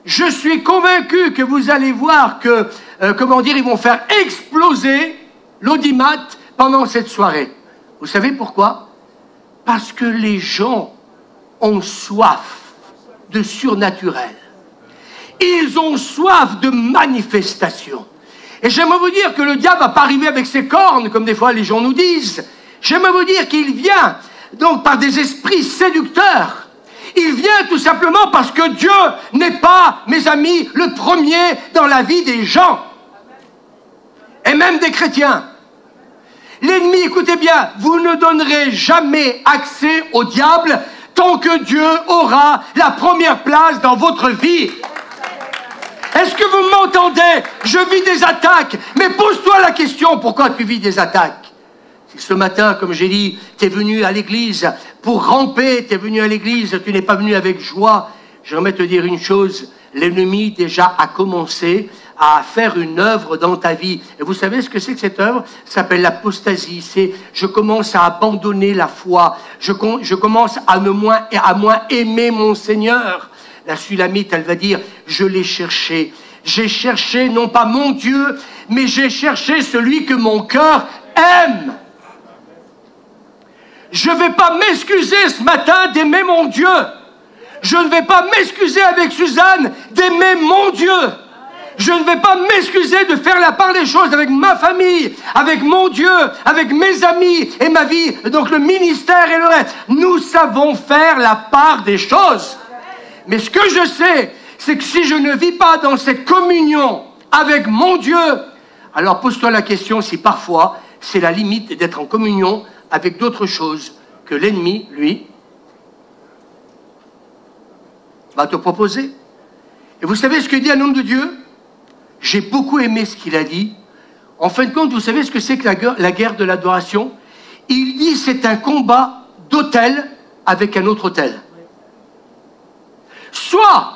je suis convaincu que vous allez voir que, comment dire, ils vont faire exploser l'audimat pendant cette soirée. Vous savez pourquoi? Parce que les gens ont soif de surnaturel. Ils ont soif de manifestation. Et j'aimerais vous dire que le diable va pas arriver avec ses cornes, comme des fois les gens nous disent. J'aimerais vous dire qu'il vient donc par des esprits séducteurs. Il vient tout simplement parce que Dieu n'est pas, mes amis, le premier dans la vie des gens. Et même des chrétiens. L'ennemi, écoutez bien, vous ne donnerez jamais accès au diable tant que Dieu aura la première place dans votre vie. Est-ce que vous m'entendez? Je vis des attaques, mais pose-toi la question, pourquoi tu vis des attaques? Si ce matin, comme j'ai dit, tu es venu à l'église pour ramper, tu es venu à l'église, tu n'es pas venu avec joie, j'aimerais te dire une chose, l'ennemi déjà a commencé à faire une œuvre dans ta vie. Et vous savez ce que c'est que cette œuvre? Ça s'appelle l'apostasie. C'est je commence à abandonner la foi. Je commence à moins aimer mon Seigneur. La Sulamite, elle va dire, je l'ai cherché. J'ai cherché non pas mon Dieu, mais j'ai cherché celui que mon cœur aime. Je ne vais pas m'excuser ce matin d'aimer mon Dieu. Je ne vais pas m'excuser avec Suzanne d'aimer mon Dieu. Je ne vais pas m'excuser de faire la part des choses avec ma famille, avec mon Dieu, avec mes amis et ma vie, donc le ministère et le reste. Nous savons faire la part des choses. Mais ce que je sais, c'est que si je ne vis pas dans cette communion avec mon Dieu, alors pose-toi la question si parfois c'est la limite d'être en communion avec d'autres choses que l'ennemi, lui, va te proposer. Et vous savez ce que dit un homme de Dieu? J'ai beaucoup aimé ce qu'il a dit. En fin de compte, vous savez ce que c'est que la guerre de l'adoration? Il dit c'est un combat d'autel avec un autre autel. Soit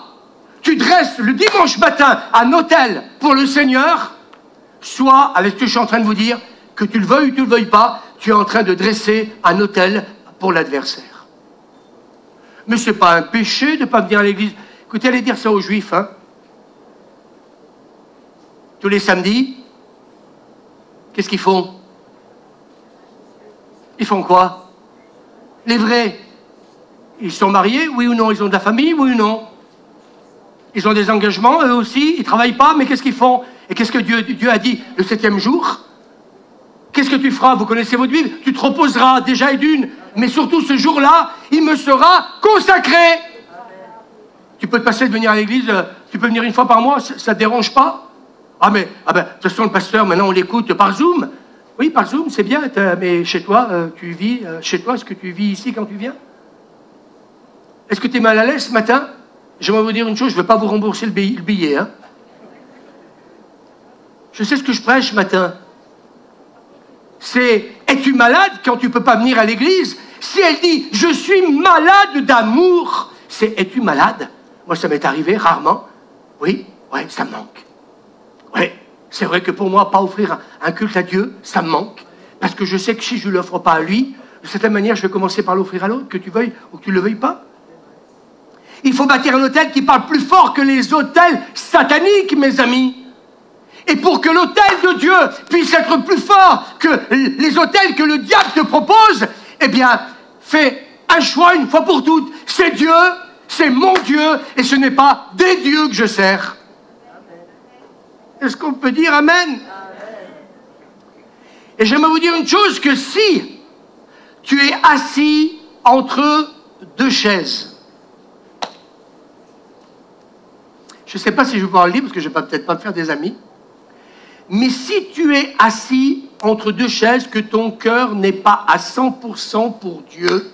tu dresses le dimanche matin un autel pour le Seigneur, soit, avec ce que je suis en train de vous dire, que tu le veuilles ou tu ne le veuilles pas, tu es en train de dresser un autel pour l'adversaire. Mais ce n'est pas un péché de ne pas venir à l'église. Écoutez, allez dire ça aux Juifs, hein. Tous les samedis, qu'est-ce qu'ils font? Ils font quoi? Les vrais. Ils sont mariés, oui ou non? Ils ont de la famille, oui ou non? Ils ont des engagements, eux aussi, ils ne travaillent pas, mais qu'est-ce qu'ils font? Et qu'est-ce que Dieu a dit le 7e jour? Qu'est-ce que tu feras? Vous connaissez votre Bible? Tu te reposeras déjà et d'une, mais surtout ce jour-là, il me sera consacré. Tu peux te passer de venir à l'église, tu peux venir une fois par mois, ça ne te dérange pas? De toute façon, le pasteur, maintenant, on l'écoute par Zoom. Oui, par Zoom, c'est bien, mais chez toi, tu vis chez toi ce que tu vis ici quand tu viens? Est-ce que tu es mal à l'aise ce matin? J'aimerais vous dire une chose, je ne veux pas vous rembourser le billet. Hein. Je sais ce que je prêche ce matin. C'est, es-tu malade quand tu ne peux pas venir à l'église? Si elle dit, je suis malade d'amour, c'est, es-tu malade? Moi, ça m'est arrivé rarement. Oui, ouais, ça me manque. Oui, c'est vrai que pour moi, pas offrir un culte à Dieu, ça me manque. Parce que je sais que si je ne l'offre pas à lui, de certaine manière, je vais commencer par l'offrir à l'autre, que tu veuilles ou que tu ne le veuilles pas. Il faut bâtir un autel qui parle plus fort que les autels sataniques, mes amis. Et pour que l'autel de Dieu puisse être plus fort que les autels que le diable te propose, eh bien, fais un choix une fois pour toutes. C'est Dieu, c'est mon Dieu, et ce n'est pas des dieux que je sers. Est-ce qu'on peut dire Amen? Et j'aimerais vous dire une chose, que si tu es assis entre deux chaises, je ne sais pas si je vais pouvoir le lire, parce que je ne vais peut-être pas me faire des amis, mais si tu es assis entre deux chaises, que ton cœur n'est pas à 100% pour Dieu,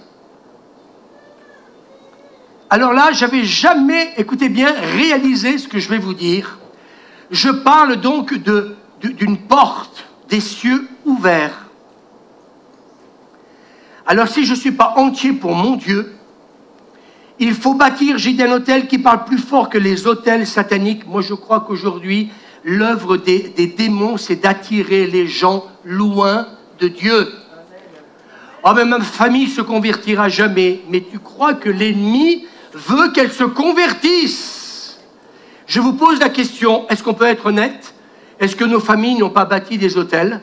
alors là, j'avais jamais, écoutez bien, réalisé ce que je vais vous dire. Je parle donc d'une porte des cieux ouverts. Alors si je ne suis pas entier pour mon Dieu, il faut bâtir, j'ai dit, un autel qui parle plus fort que les autels sataniques. Moi, je crois qu'aujourd'hui, l'œuvre des démons, c'est d'attirer les gens loin de Dieu. Oh, mais ma famille se convertira jamais. Mais tu crois que l'ennemi veut qu'elle se convertisse? Je vous pose la question, est-ce qu'on peut être honnête? Est-ce que nos familles n'ont pas bâti des autels?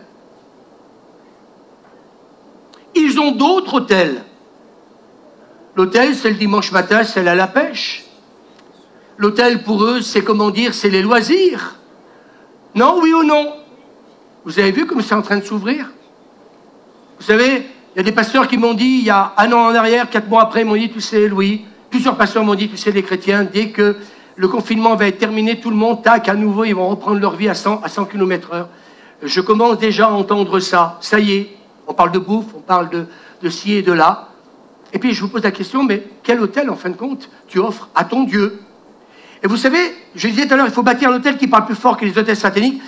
Ils ont d'autres autels. L'autel, c'est le dimanche matin, c'est à la pêche. L'autel, pour eux, c'est comment dire, c'est les loisirs. Non, oui ou non? Vous avez vu comme c'est en train de s'ouvrir? Vous savez, il y a des pasteurs qui m'ont dit, il y a 1 an en arrière, 4 mois après, ils m'ont dit, tu sais, Louis, plusieurs pasteurs m'ont dit, tu sais, les chrétiens, dès que le confinement va être terminé, tout le monde, tac, à nouveau, ils vont reprendre leur vie à 100 km/h. Je commence déjà à entendre ça. Ça y est, on parle de bouffe, on parle de ci et de là. Et puis je vous pose la question, mais quel autel, en fin de compte, tu offres à ton Dieu? Et vous savez, je disais tout à l'heure, il faut bâtir un autel qui parle plus fort que les autels sataniques,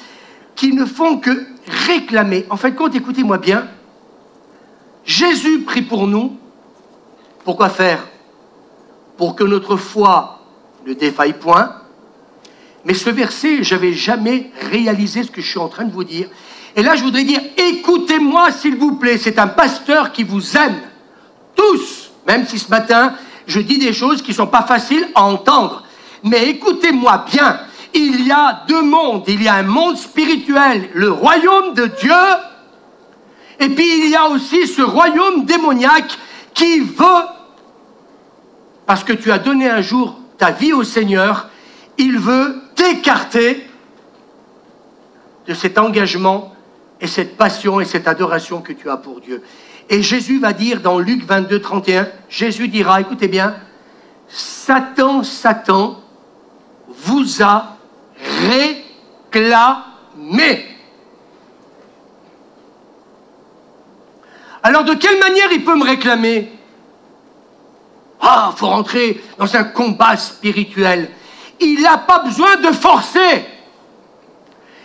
qui ne font que réclamer. En fin de compte, écoutez-moi bien, Jésus prie pour nous. Pourquoi faire? Pour que notre foi ne défaille point. Mais ce verset, je n'avais jamais réalisé ce que je suis en train de vous dire. Et là, je voudrais dire, écoutez-moi s'il vous plaît, c'est un pasteur qui vous aime. Tous, même si ce matin, je dis des choses qui ne sont pas faciles à entendre. Mais écoutez-moi bien, il y a deux mondes. Il y a un monde spirituel, le royaume de Dieu, et puis il y a aussi ce royaume démoniaque qui veut parce que tu as donné un jour ta vie au Seigneur, il veut t'écarter de cet engagement et cette passion et cette adoration que tu as pour Dieu. Et Jésus va dire dans Luc 22, 31, Jésus dira, écoutez bien, Satan, Satan vous a réclamé. Alors de quelle manière il peut me réclamer? Ah, il faut rentrer dans un combat spirituel. Il n'a pas besoin de forcer.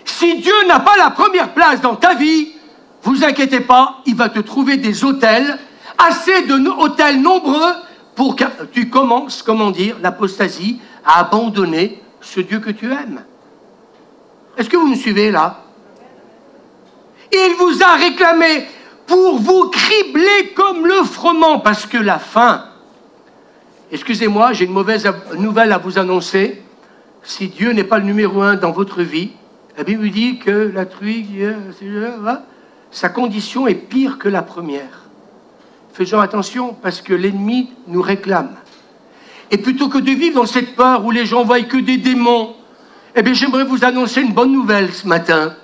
Si Dieu n'a pas la première place dans ta vie, vous inquiétez pas, il va te trouver des autels, assez d'autels nombreux pour que tu commences, comment dire, l'apostasie, à abandonner ce Dieu que tu aimes. Est-ce que vous me suivez là? Il vous a réclamé pour vous cribler comme le froment, parce que la fin, excusez-moi, j'ai une mauvaise nouvelle à vous annoncer, si Dieu n'est pas le numéro 1 dans votre vie, la Bible dit que la truie, sa condition est pire que la première. Faisons attention, parce que l'ennemi nous réclame. Et plutôt que de vivre dans cette peur où les gens voient que des démons, eh bien j'aimerais vous annoncer une bonne nouvelle ce matin.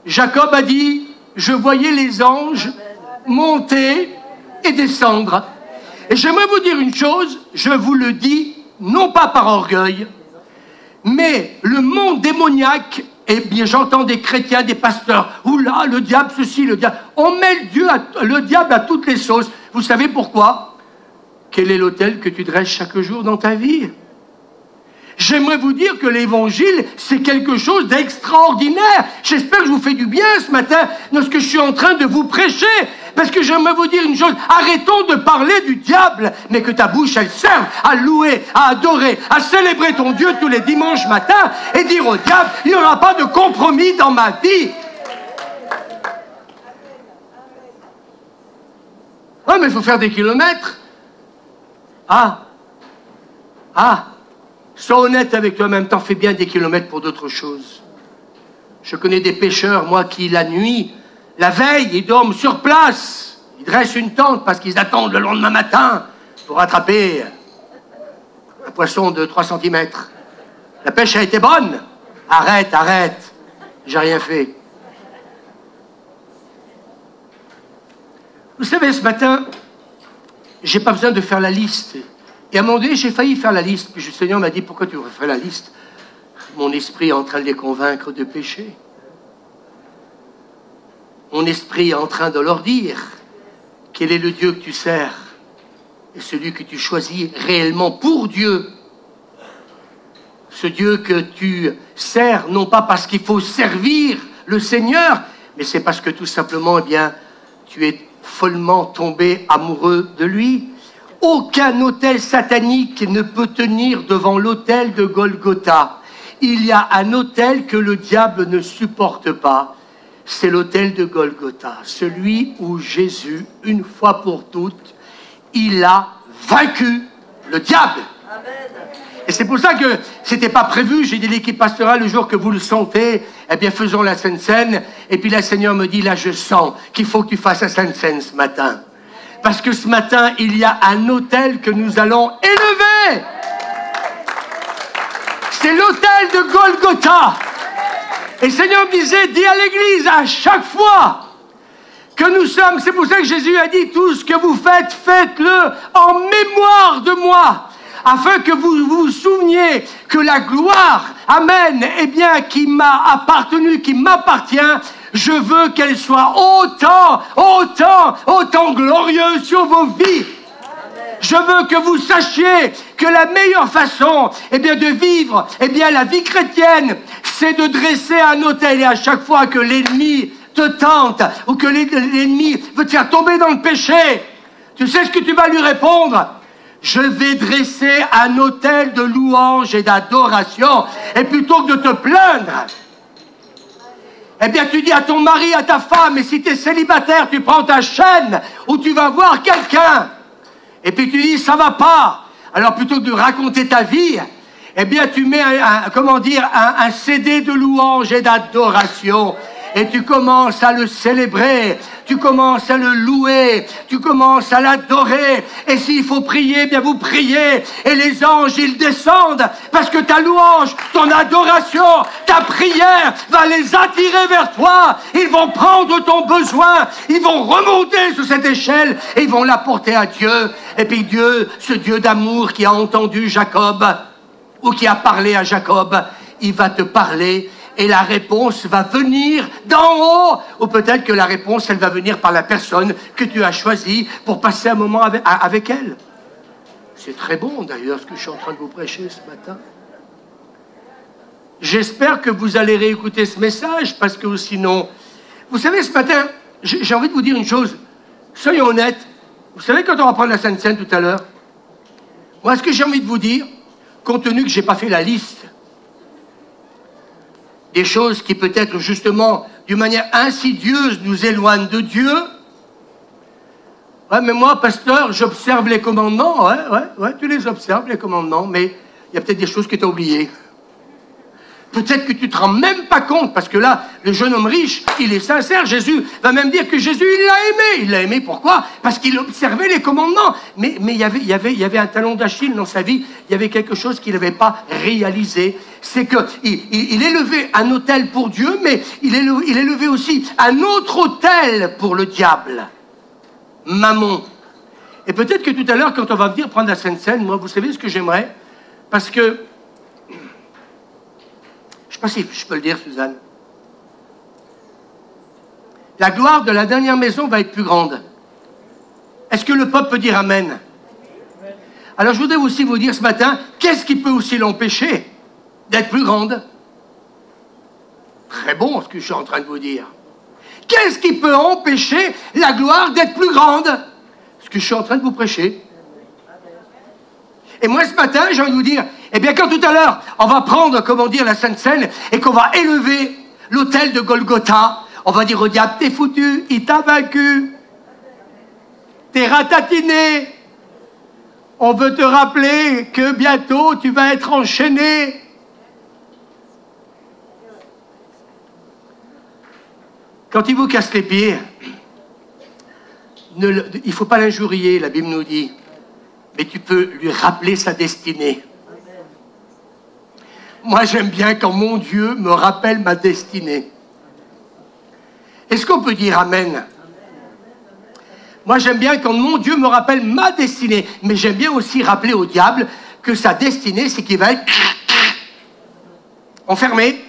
Jacob a dit, je voyais les anges monter et descendre. Et j'aimerais vous dire une chose, je vous le dis, non pas par orgueil, mais le monde démoniaque, eh bien j'entends des chrétiens, des pasteurs, oula, le diable, ceci, le diable. On met le diable à toutes les sauces. Vous savez pourquoi? Quel est l'autel que tu dresses chaque jour dans ta vie? J'aimerais vous dire que l'évangile, c'est quelque chose d'extraordinaire. J'espère que je vous fais du bien ce matin dans ce que je suis en train de vous prêcher. Parce que j'aimerais vous dire une chose, arrêtons de parler du diable, mais que ta bouche, elle serve à louer, à adorer, à célébrer ton Dieu tous les dimanches matins et dire au diable, il n'y aura pas de compromis dans ma vie. Ah, mais il faut faire des kilomètres. Sois honnête avec toi-même, t'en fais bien des kilomètres pour d'autres choses. Je connais des pêcheurs, moi, qui la nuit, la veille, ils dorment sur place. Ils dressent une tente parce qu'ils attendent le lendemain matin pour attraper un poisson de 3 cm. La pêche a été bonne. Arrête. J'ai rien fait. Vous savez, ce matin, j'ai pas besoin de faire la liste. Et à un moment donné, j'ai failli faire la liste. Puis le Seigneur m'a dit, pourquoi tu refais la liste? Mon esprit est en train de les convaincre de pécher. Mon esprit est en train de leur dire quel est le Dieu que tu sers et celui que tu choisis réellement pour Dieu. Ce Dieu que tu sers, non pas parce qu'il faut servir le Seigneur, mais c'est parce que tout simplement, eh bien, tu es follement tombé amoureux de lui. Aucun autel satanique ne peut tenir devant l'autel de Golgotha. Il y a un autel que le diable ne supporte pas. C'est l'autel de Golgotha, celui où Jésus, une fois pour toutes, il a vaincu le diable. Amen. Et c'est pour ça que c'était pas prévu. J'ai dit l'équipe pastorale, le jour que vous le sentez, eh bien faisons la Sainte Seine. Et puis la Seigneur me dit, là je sens qu'il faut que tu fasses la Sainte Seine ce matin. Parce que ce matin, il y a un autel que nous allons élever. C'est l'autel de Golgotha. Et le Seigneur me disait, dis à l'Église à chaque fois que nous sommes, c'est pour ça que Jésus a dit, tout ce que vous faites, faites-le en mémoire de moi, afin que vous vous souveniez que la gloire, amen, eh bien, qui m'a appartenu, qui m'appartient, je veux qu'elle soit autant glorieuse sur vos vies. Je veux que vous sachiez que la meilleure façon, eh bien, de vivre, eh bien, la vie chrétienne, c'est de dresser un autel. Et à chaque fois que l'ennemi te tente, ou que l'ennemi veut te faire tomber dans le péché, tu sais ce que tu vas lui répondre? Je vais dresser un autel de louange et d'adoration. Et plutôt que de te plaindre, eh bien, tu dis à ton mari, à ta femme, et si tu es célibataire, tu prends ta chaîne, ou tu vas voir quelqu'un, et puis tu dis, ça va pas. Alors, plutôt que de raconter ta vie, eh bien, tu mets un CD de louange et d'adoration. et tu commences à le célébrer, tu commences à le louer, tu commences à l'adorer. Et s'il faut prier, eh bien vous priez. Et les anges, ils descendent parce que ta louange, ton adoration, ta prière va les attirer vers toi. Ils vont prendre ton besoin, ils vont remonter sur cette échelle et ils vont l'apporter à Dieu. Et puis Dieu, ce Dieu d'amour qui a entendu Jacob ou qui a parlé à Jacob, il va te parler. Et la réponse va venir d'en haut. Ou peut-être que la réponse, elle va venir par la personne que tu as choisie pour passer un moment avec elle. C'est très bon d'ailleurs ce que je suis en train de vous prêcher ce matin. J'espère que vous allez réécouter ce message parce que sinon... Vous savez, ce matin, j'ai envie de vous dire une chose. Soyons honnêtes. Vous savez quand on va prendre la Sainte Seine tout à l'heure, moi ce que j'ai envie de vous dire, compte tenu que je n'ai pas fait la liste des choses qui peut-être justement, d'une manière insidieuse, nous éloignent de Dieu. Ouais, mais moi, pasteur, j'observe les commandements. Ouais, tu les observes, les commandements, mais il y a peut-être des choses que tu as oubliées. Peut-être que tu ne te rends même pas compte, parce que là, le jeune homme riche, il est sincère. Jésus va même dire que Jésus, il l'a aimé. Il l'a aimé, pourquoi? Parce qu'il observait les commandements. Mais il y avait un talon d'Achille dans sa vie. Il y avait quelque chose qu'il n'avait pas réalisé. C'est qu'il élevait un autel pour Dieu, mais il élevait aussi un autre autel pour le diable. Mammon. Et peut-être que tout à l'heure, quand on va venir prendre la Sainte Seine, moi, vous savez ce que j'aimerais? Parce que... Je ne sais pas si je peux le dire, Suzanne. La gloire de la dernière maison va être plus grande. Est-ce que le peuple peut dire Amen? Alors je voudrais aussi vous dire ce matin, qu'est-ce qui peut aussi l'empêcher d'être plus grande? Très bon ce que je suis en train de vous dire. Qu'est-ce qui peut empêcher la gloire d'être plus grande? Ce que je suis en train de vous prêcher. Et moi ce matin, j'ai envie de vous dire, eh bien quand tout à l'heure, on va prendre, comment dire, la Sainte Seine, et qu'on va élever l'autel de Golgotha, on va dire au diable, t'es foutu, il t'a vaincu, t'es ratatiné, on veut te rappeler que bientôt tu vas être enchaîné. Quand il vous casse les pieds, il ne faut pas l'injurier, la Bible nous dit, mais tu peux lui rappeler sa destinée. Moi, j'aime bien quand mon Dieu me rappelle ma destinée. Est-ce qu'on peut dire Amen? Moi, j'aime bien quand mon Dieu me rappelle ma destinée. Mais j'aime bien aussi rappeler au diable que sa destinée, c'est qu'il va être enfermé.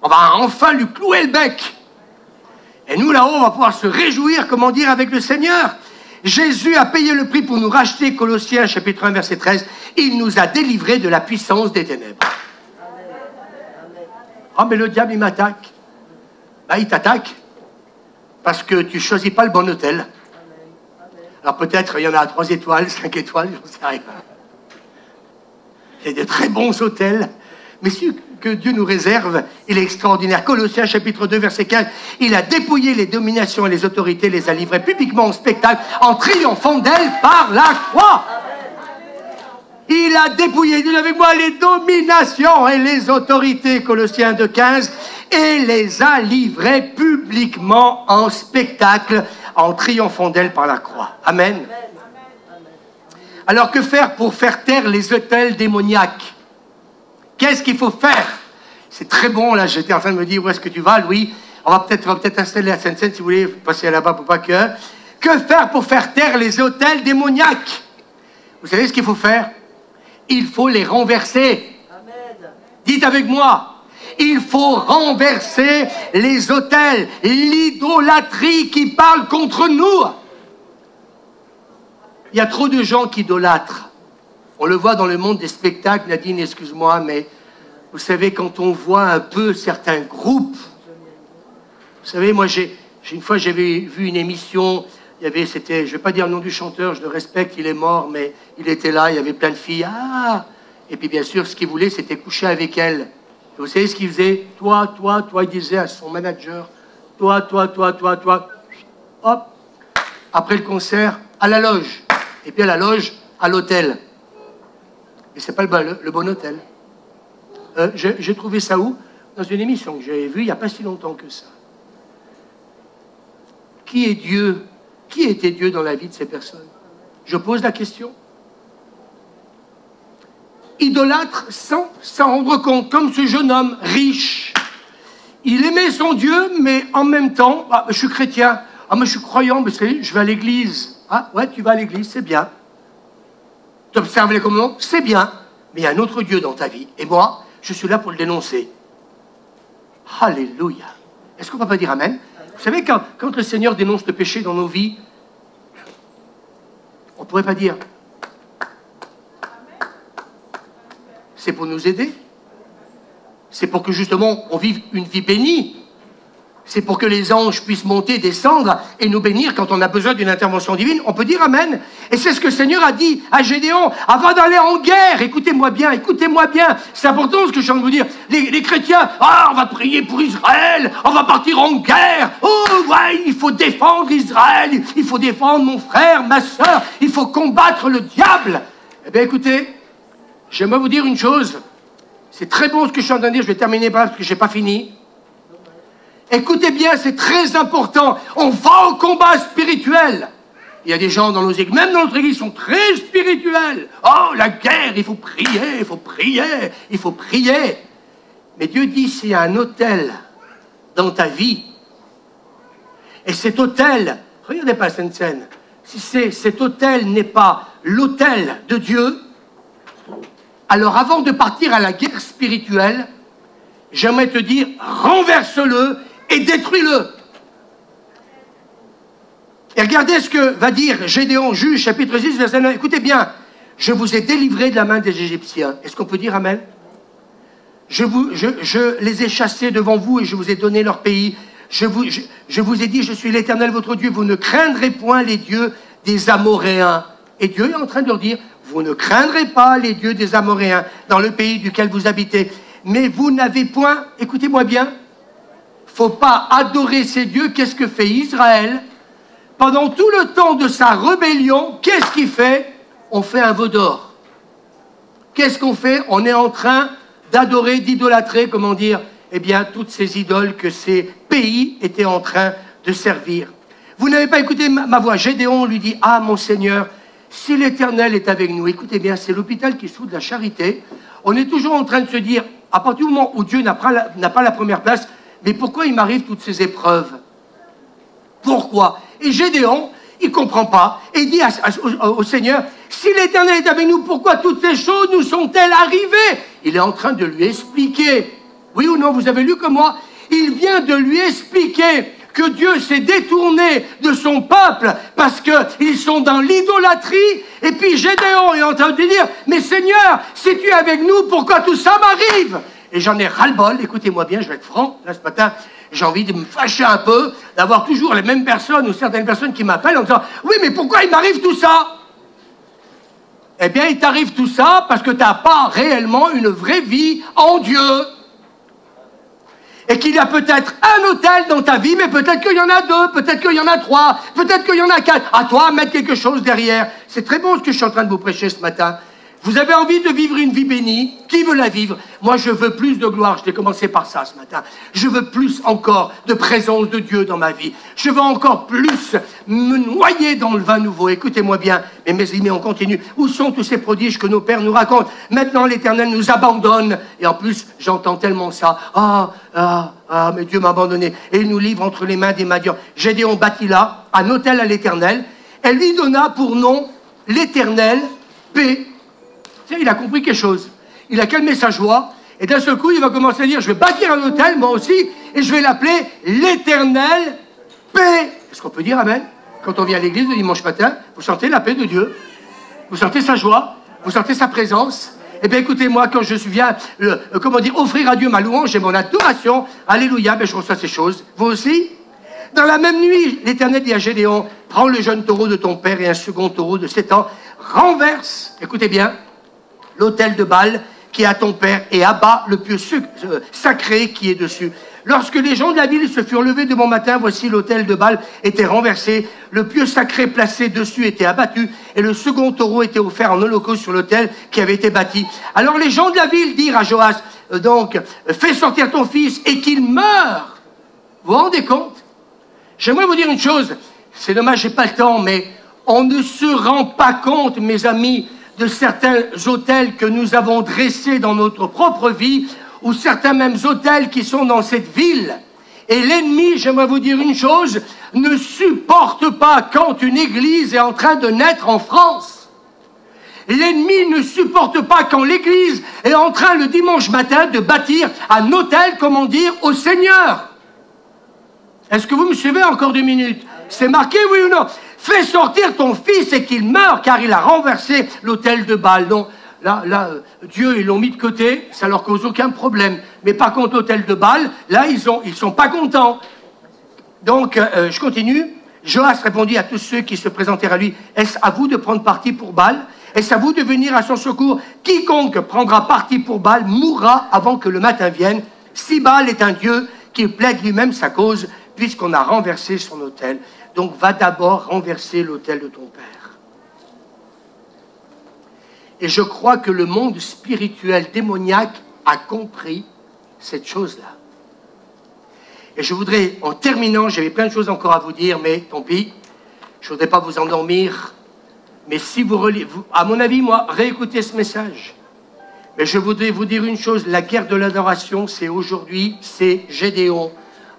On va enfin lui clouer le bec. Et nous, là-haut, on va pouvoir se réjouir, comment dire, avec le Seigneur. Jésus a payé le prix pour nous racheter, Colossiens chapitre 1, verset 13. Il nous a délivrés de la puissance des ténèbres. Ah, mais le diable, il m'attaque. Ben, il t'attaque parce que tu ne choisis pas le bon hôtel. Alors peut-être, il y en a à 3 étoiles, 5 étoiles, j'en sais rien. Il y a de très bons hôtels. Mais ce que Dieu nous réserve, il est extraordinaire. Colossiens chapitre 2, verset 15. Il a dépouillé les dominations et les autorités, les a livrées publiquement au spectacle en triomphant d'elles par la croix. Il a dépouillé, dites avec moi, les dominations et les autorités, Colossiens 2, 15, et les a livrées publiquement en spectacle en triomphant d'elles par la croix. Amen. Alors que faire pour faire taire les autels démoniaques? Qu'est-ce qu'il faut faire? C'est très bon, là, j'étais en train de me dire, où est-ce que tu vas, Louis? On va peut-être installer la Sainte Seine, si vous voulez, passer là-bas pour pas que... Que faire pour faire taire les autels démoniaques? Vous savez ce qu'il faut faire? Il faut les renverser. Amen. Dites avec moi, il faut renverser les autels, l'idolâtrie qui parle contre nous. Il y a trop de gens qui idolâtrent. On le voit dans le monde des spectacles, Nadine, excuse-moi, mais vous savez, quand on voit un peu certains groupes, vous savez, moi, une fois, j'avais vu une émission, je ne vais pas dire le nom du chanteur, je le respecte, il est mort, mais il était là, il y avait plein de filles, et puis bien sûr, ce qu'il voulait, c'était coucher avec elle. Et vous savez ce qu'il faisait? Toi, il disait à son manager, toi, hop, après le concert, à la loge, et puis à la loge, à l'hôtel. Mais c'est pas le bon hôtel. J'ai trouvé ça où? dans une émission que j'avais vue il n'y a pas si longtemps que ça. Qui est Dieu? Qui était Dieu dans la vie de ces personnes? Je pose la question. Idolâtre sans s'en rendre compte, comme ce jeune homme riche. Il aimait son Dieu, mais en même temps, je suis chrétien, mais je suis croyant, mais je vais à l'église. Ah ouais, tu vas à l'église, c'est bien. Tu observes les commandements, c'est bien. Mais il y a un autre Dieu dans ta vie. Et moi, je suis là pour le dénoncer. Alléluia. Est-ce qu'on ne va pas dire Amen? Vous savez, quand le Seigneur dénonce le péché dans nos vies, on ne pourrait pas dire c'est pour nous aider. C'est pour que justement on vive une vie bénie. C'est pour que les anges puissent monter, descendre et nous bénir quand on a besoin d'une intervention divine. On peut dire Amen. Et c'est ce que le Seigneur a dit à Gédéon avant d'aller en guerre. Écoutez-moi bien, écoutez-moi bien. C'est important ce que je viens de vous dire. Les chrétiens, on va prier pour Israël, on va partir en guerre. Oh ouais, il faut défendre Israël, il faut défendre mon frère, ma soeur, il faut combattre le diable. Eh bien écoutez, j'aimerais vous dire une chose. C'est très bon ce que je suis en train de dire, je vais terminer parce que je n'ai pas fini. Écoutez bien, c'est très important. On va au combat spirituel. Il y a des gens dans nos églises, même dans notre église, qui sont très spirituels. Oh, la guerre, il faut prier, il faut prier, il faut prier. Mais Dieu dit, s'il y a un autel dans ta vie, et cet autel, regardez pas cette scène, si cet autel n'est pas l'autel de Dieu, alors avant de partir à la guerre spirituelle, j'aimerais te dire, renverse-le et détruis-le. Et regardez ce que va dire Gédéon, Juge, chapitre 6, verset 9. Écoutez bien, je vous ai délivré de la main des Égyptiens. Est-ce qu'on peut dire Amen? Je les ai chassés devant vous et je vous ai donné leur pays. Je vous ai dit, je suis l'Éternel votre Dieu. Vous ne craindrez point les dieux des Amoréens. Et Dieu est en train de leur dire, vous ne craindrez pas les dieux des Amoréens dans le pays duquel vous habitez. Mais vous n'avez point, écoutez-moi bien, faut pas adorer ces dieux. Qu'est-ce que fait Israël? Pendant tout le temps de sa rébellion, qu'est-ce qu'il fait? On fait un veau d'or. Qu'est-ce qu'on fait? On est en train d'adorer, d'idolâtrer, comment dire, eh bien, toutes ces idoles que ces pays étaient en train de servir. Vous n'avez pas écouté ma voix. Gédéon lui dit, ah mon Seigneur, si l'Éternel est avec nous, écoutez bien, c'est l'hôpital qui soude la charité. On est toujours en train de se dire, à partir du moment où Dieu n'a pas la première place, mais pourquoi il m'arrive toutes ces épreuves? Pourquoi? Et Gédéon, il ne comprend pas, et il dit au Seigneur, si l'Éternel est avec nous, pourquoi toutes ces choses nous sont-elles arrivées? Il est en train de lui expliquer, oui ou non, vous avez lu comme moi, il vient de lui expliquer que Dieu s'est détourné de son peuple parce qu'ils sont dans l'idolâtrie. Et puis Gédéon est en train de lui dire, mais Seigneur, si tu es avec nous, pourquoi tout ça m'arrive? Et j'en ai ras-le-bol, écoutez-moi bien, je vais être franc, là ce matin, j'ai envie de me fâcher un peu, d'avoir toujours les mêmes personnes ou certaines personnes qui m'appellent en disant, oui, mais pourquoi il m'arrive tout ça? Eh bien, il t'arrive tout ça parce que tu n'as pas réellement une vraie vie en Dieu. Et qu'il y a peut-être un autel dans ta vie, mais peut-être qu'il y en a deux, peut-être qu'il y en a trois, peut-être qu'il y en a quatre. À toi, mettre quelque chose derrière. C'est très bon ce que je suis en train de vous prêcher ce matin. Vous avez envie de vivre une vie bénie? Qui veut la vivre? Moi, je veux plus de gloire. Je l'ai commencé par ça ce matin. Je veux plus encore de présence de Dieu dans ma vie. Je veux encore plus me noyer dans le vin nouveau. Écoutez-moi bien, mes amis, on continue. Où sont tous ces prodiges que nos pères nous racontent? Maintenant, l'Éternel nous abandonne. Et en plus, j'entends tellement ça. Mais Dieu m'a abandonné. Et il nous livre entre les mains des Madians. Gédéon bâtit là un autel à l'Éternel. Elle lui donna pour nom l'Éternel, paix. Il a compris quelque chose. Il a calmé sa joie. Et d'un seul coup, il va commencer à dire, je vais bâtir un hôtel, moi aussi, et je vais l'appeler l'Éternel paix. Est-ce qu'on peut dire Amen? Quand on vient à l'église le dimanche matin, vous sentez la paix de Dieu. Vous sentez sa joie. Vous sentez sa présence. Eh bien, écoutez-moi, quand je viens, offrir à Dieu ma louange et mon adoration, alléluia, je reçois ces choses. Vous aussi? Dans la même nuit, l'Éternel dit à Gédéon, prends le jeune taureau de ton père et un second taureau de 7 ans, renverse, écoutez bien, l'autel de Baal qui est à ton père et abat le pieu sacré qui est dessus. Lorsque les gens de la ville se furent levés de bon matin, voici l'autel de Baal était renversé, le pieu sacré placé dessus était abattu, et le second taureau était offert en holocauste sur l'autel qui avait été bâti. Alors les gens de la ville dirent à Joas, donc, fais sortir ton fils et qu'il meure. Vous vous rendez compte? J'aimerais vous dire une chose, c'est dommage, j'ai pas le temps, mais on ne se rend pas compte, mes amis, de certains autels que nous avons dressés dans notre propre vie, ou certains mêmes autels qui sont dans cette ville. Et l'ennemi, j'aimerais vous dire une chose, ne supporte pas quand une église est en train de naître en France. L'ennemi ne supporte pas quand l'église est en train le dimanche matin de bâtir un autel, comment dire, au Seigneur. Est-ce que vous me suivez encore 2 minutes? C'est marqué, oui ou non? Fais sortir ton fils et qu'il meure, car il a renversé l'autel de Baal. Non, là, Dieu, ils l'ont mis de côté, ça leur cause aucun problème. Mais par contre, l'autel de Baal, là, ils sont pas contents. Donc, je continue. Joas répondit à tous ceux qui se présentèrent à lui, est-ce à vous de prendre parti pour Baal? Est-ce à vous de venir à son secours? Quiconque prendra parti pour Baal mourra avant que le matin vienne. Si Baal est un Dieu, qu'il plaide lui-même sa cause, puisqu'on a renversé son autel. Donc va d'abord renverser l'autel de ton père. Et je crois que le monde spirituel démoniaque a compris cette chose-là. Et je voudrais, en terminant, j'avais plein de choses encore à vous dire, mais tant pis, je ne voudrais pas vous endormir. Mais si vous relisez, à mon avis, moi, réécoutez ce message. Mais je voudrais vous dire une chose, la guerre de l'adoration, c'est aujourd'hui, c'est Gédéon.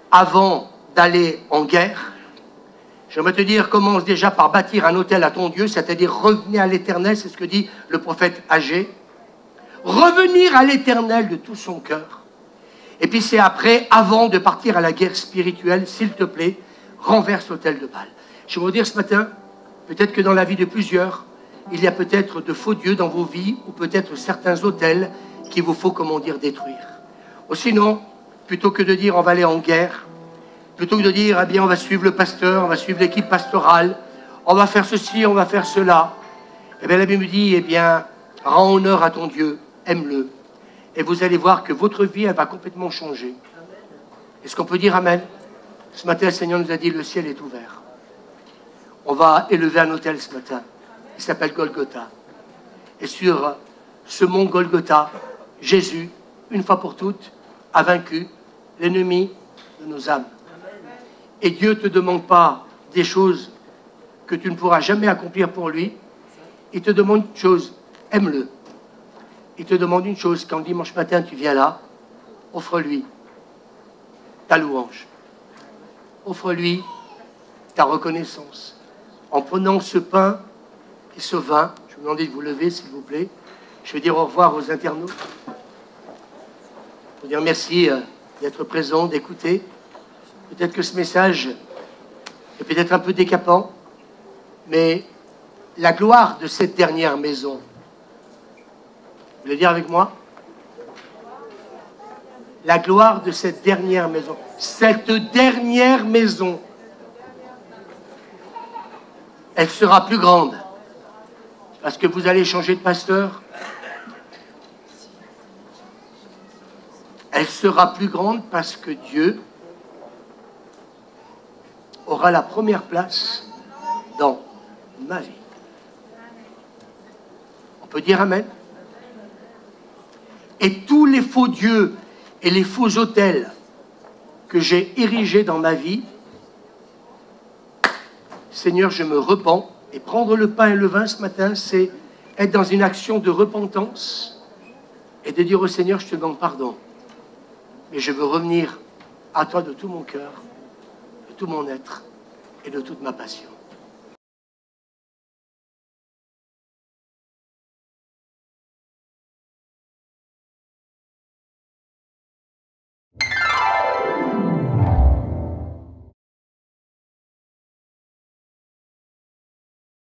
Avant d'aller en guerre, j'aimerais te dire, commence déjà par bâtir un autel à ton Dieu, c'est-à-dire revenir à l'Éternel, c'est ce que dit le prophète Agé. Revenir à l'Éternel de tout son cœur. Et puis c'est après, avant de partir à la guerre spirituelle, s'il te plaît, renverse l'autel de Baal. Je vais vous dire ce matin, peut-être que dans la vie de plusieurs, il y a peut-être de faux dieux dans vos vies, ou peut-être certains autels qu'il vous faut, comment dire, détruire. Ou sinon, plutôt que de dire on va aller en guerre, plutôt que de dire, eh bien, on va suivre le pasteur, on va suivre l'équipe pastorale, on va faire ceci, on va faire cela. Eh bien, la Bible me dit, eh bien, rends honneur à ton Dieu, aime-le. Et vous allez voir que votre vie, elle va complètement changer. Est-ce qu'on peut dire Amen? Ce matin, le Seigneur nous a dit, le ciel est ouvert. On va élever un autel ce matin. Il s'appelle Golgotha. Et sur ce mont Golgotha, Jésus, une fois pour toutes, a vaincu l'ennemi de nos âmes. Et Dieu ne te demande pas des choses que tu ne pourras jamais accomplir pour lui. Il te demande une chose, aime-le. Il te demande une chose, quand dimanche matin tu viens là, offre-lui ta louange. Offre-lui ta reconnaissance. En prenant ce pain et ce vin, je vous demande de vous lever s'il vous plaît. Je vais dire au revoir aux internautes. Je veux dire merci d'être présent, d'écouter. Peut-être que ce message est peut-être un peu décapant, mais la gloire de cette dernière maison, vous voulez dire avec moi? La gloire de cette dernière maison. Cette dernière maison, elle sera plus grande. Parce que vous allez changer de pasteur. Elle sera plus grande parce que Dieu aura la première place dans ma vie. On peut dire Amen? Et tous les faux dieux et les faux autels que j'ai érigés dans ma vie, Seigneur, je me repens. Et prendre le pain et le vin ce matin, c'est être dans une action de repentance et de dire au Seigneur, je te demande pardon. Mais je veux revenir à toi de tout mon cœur, de tout mon être et de toute ma passion.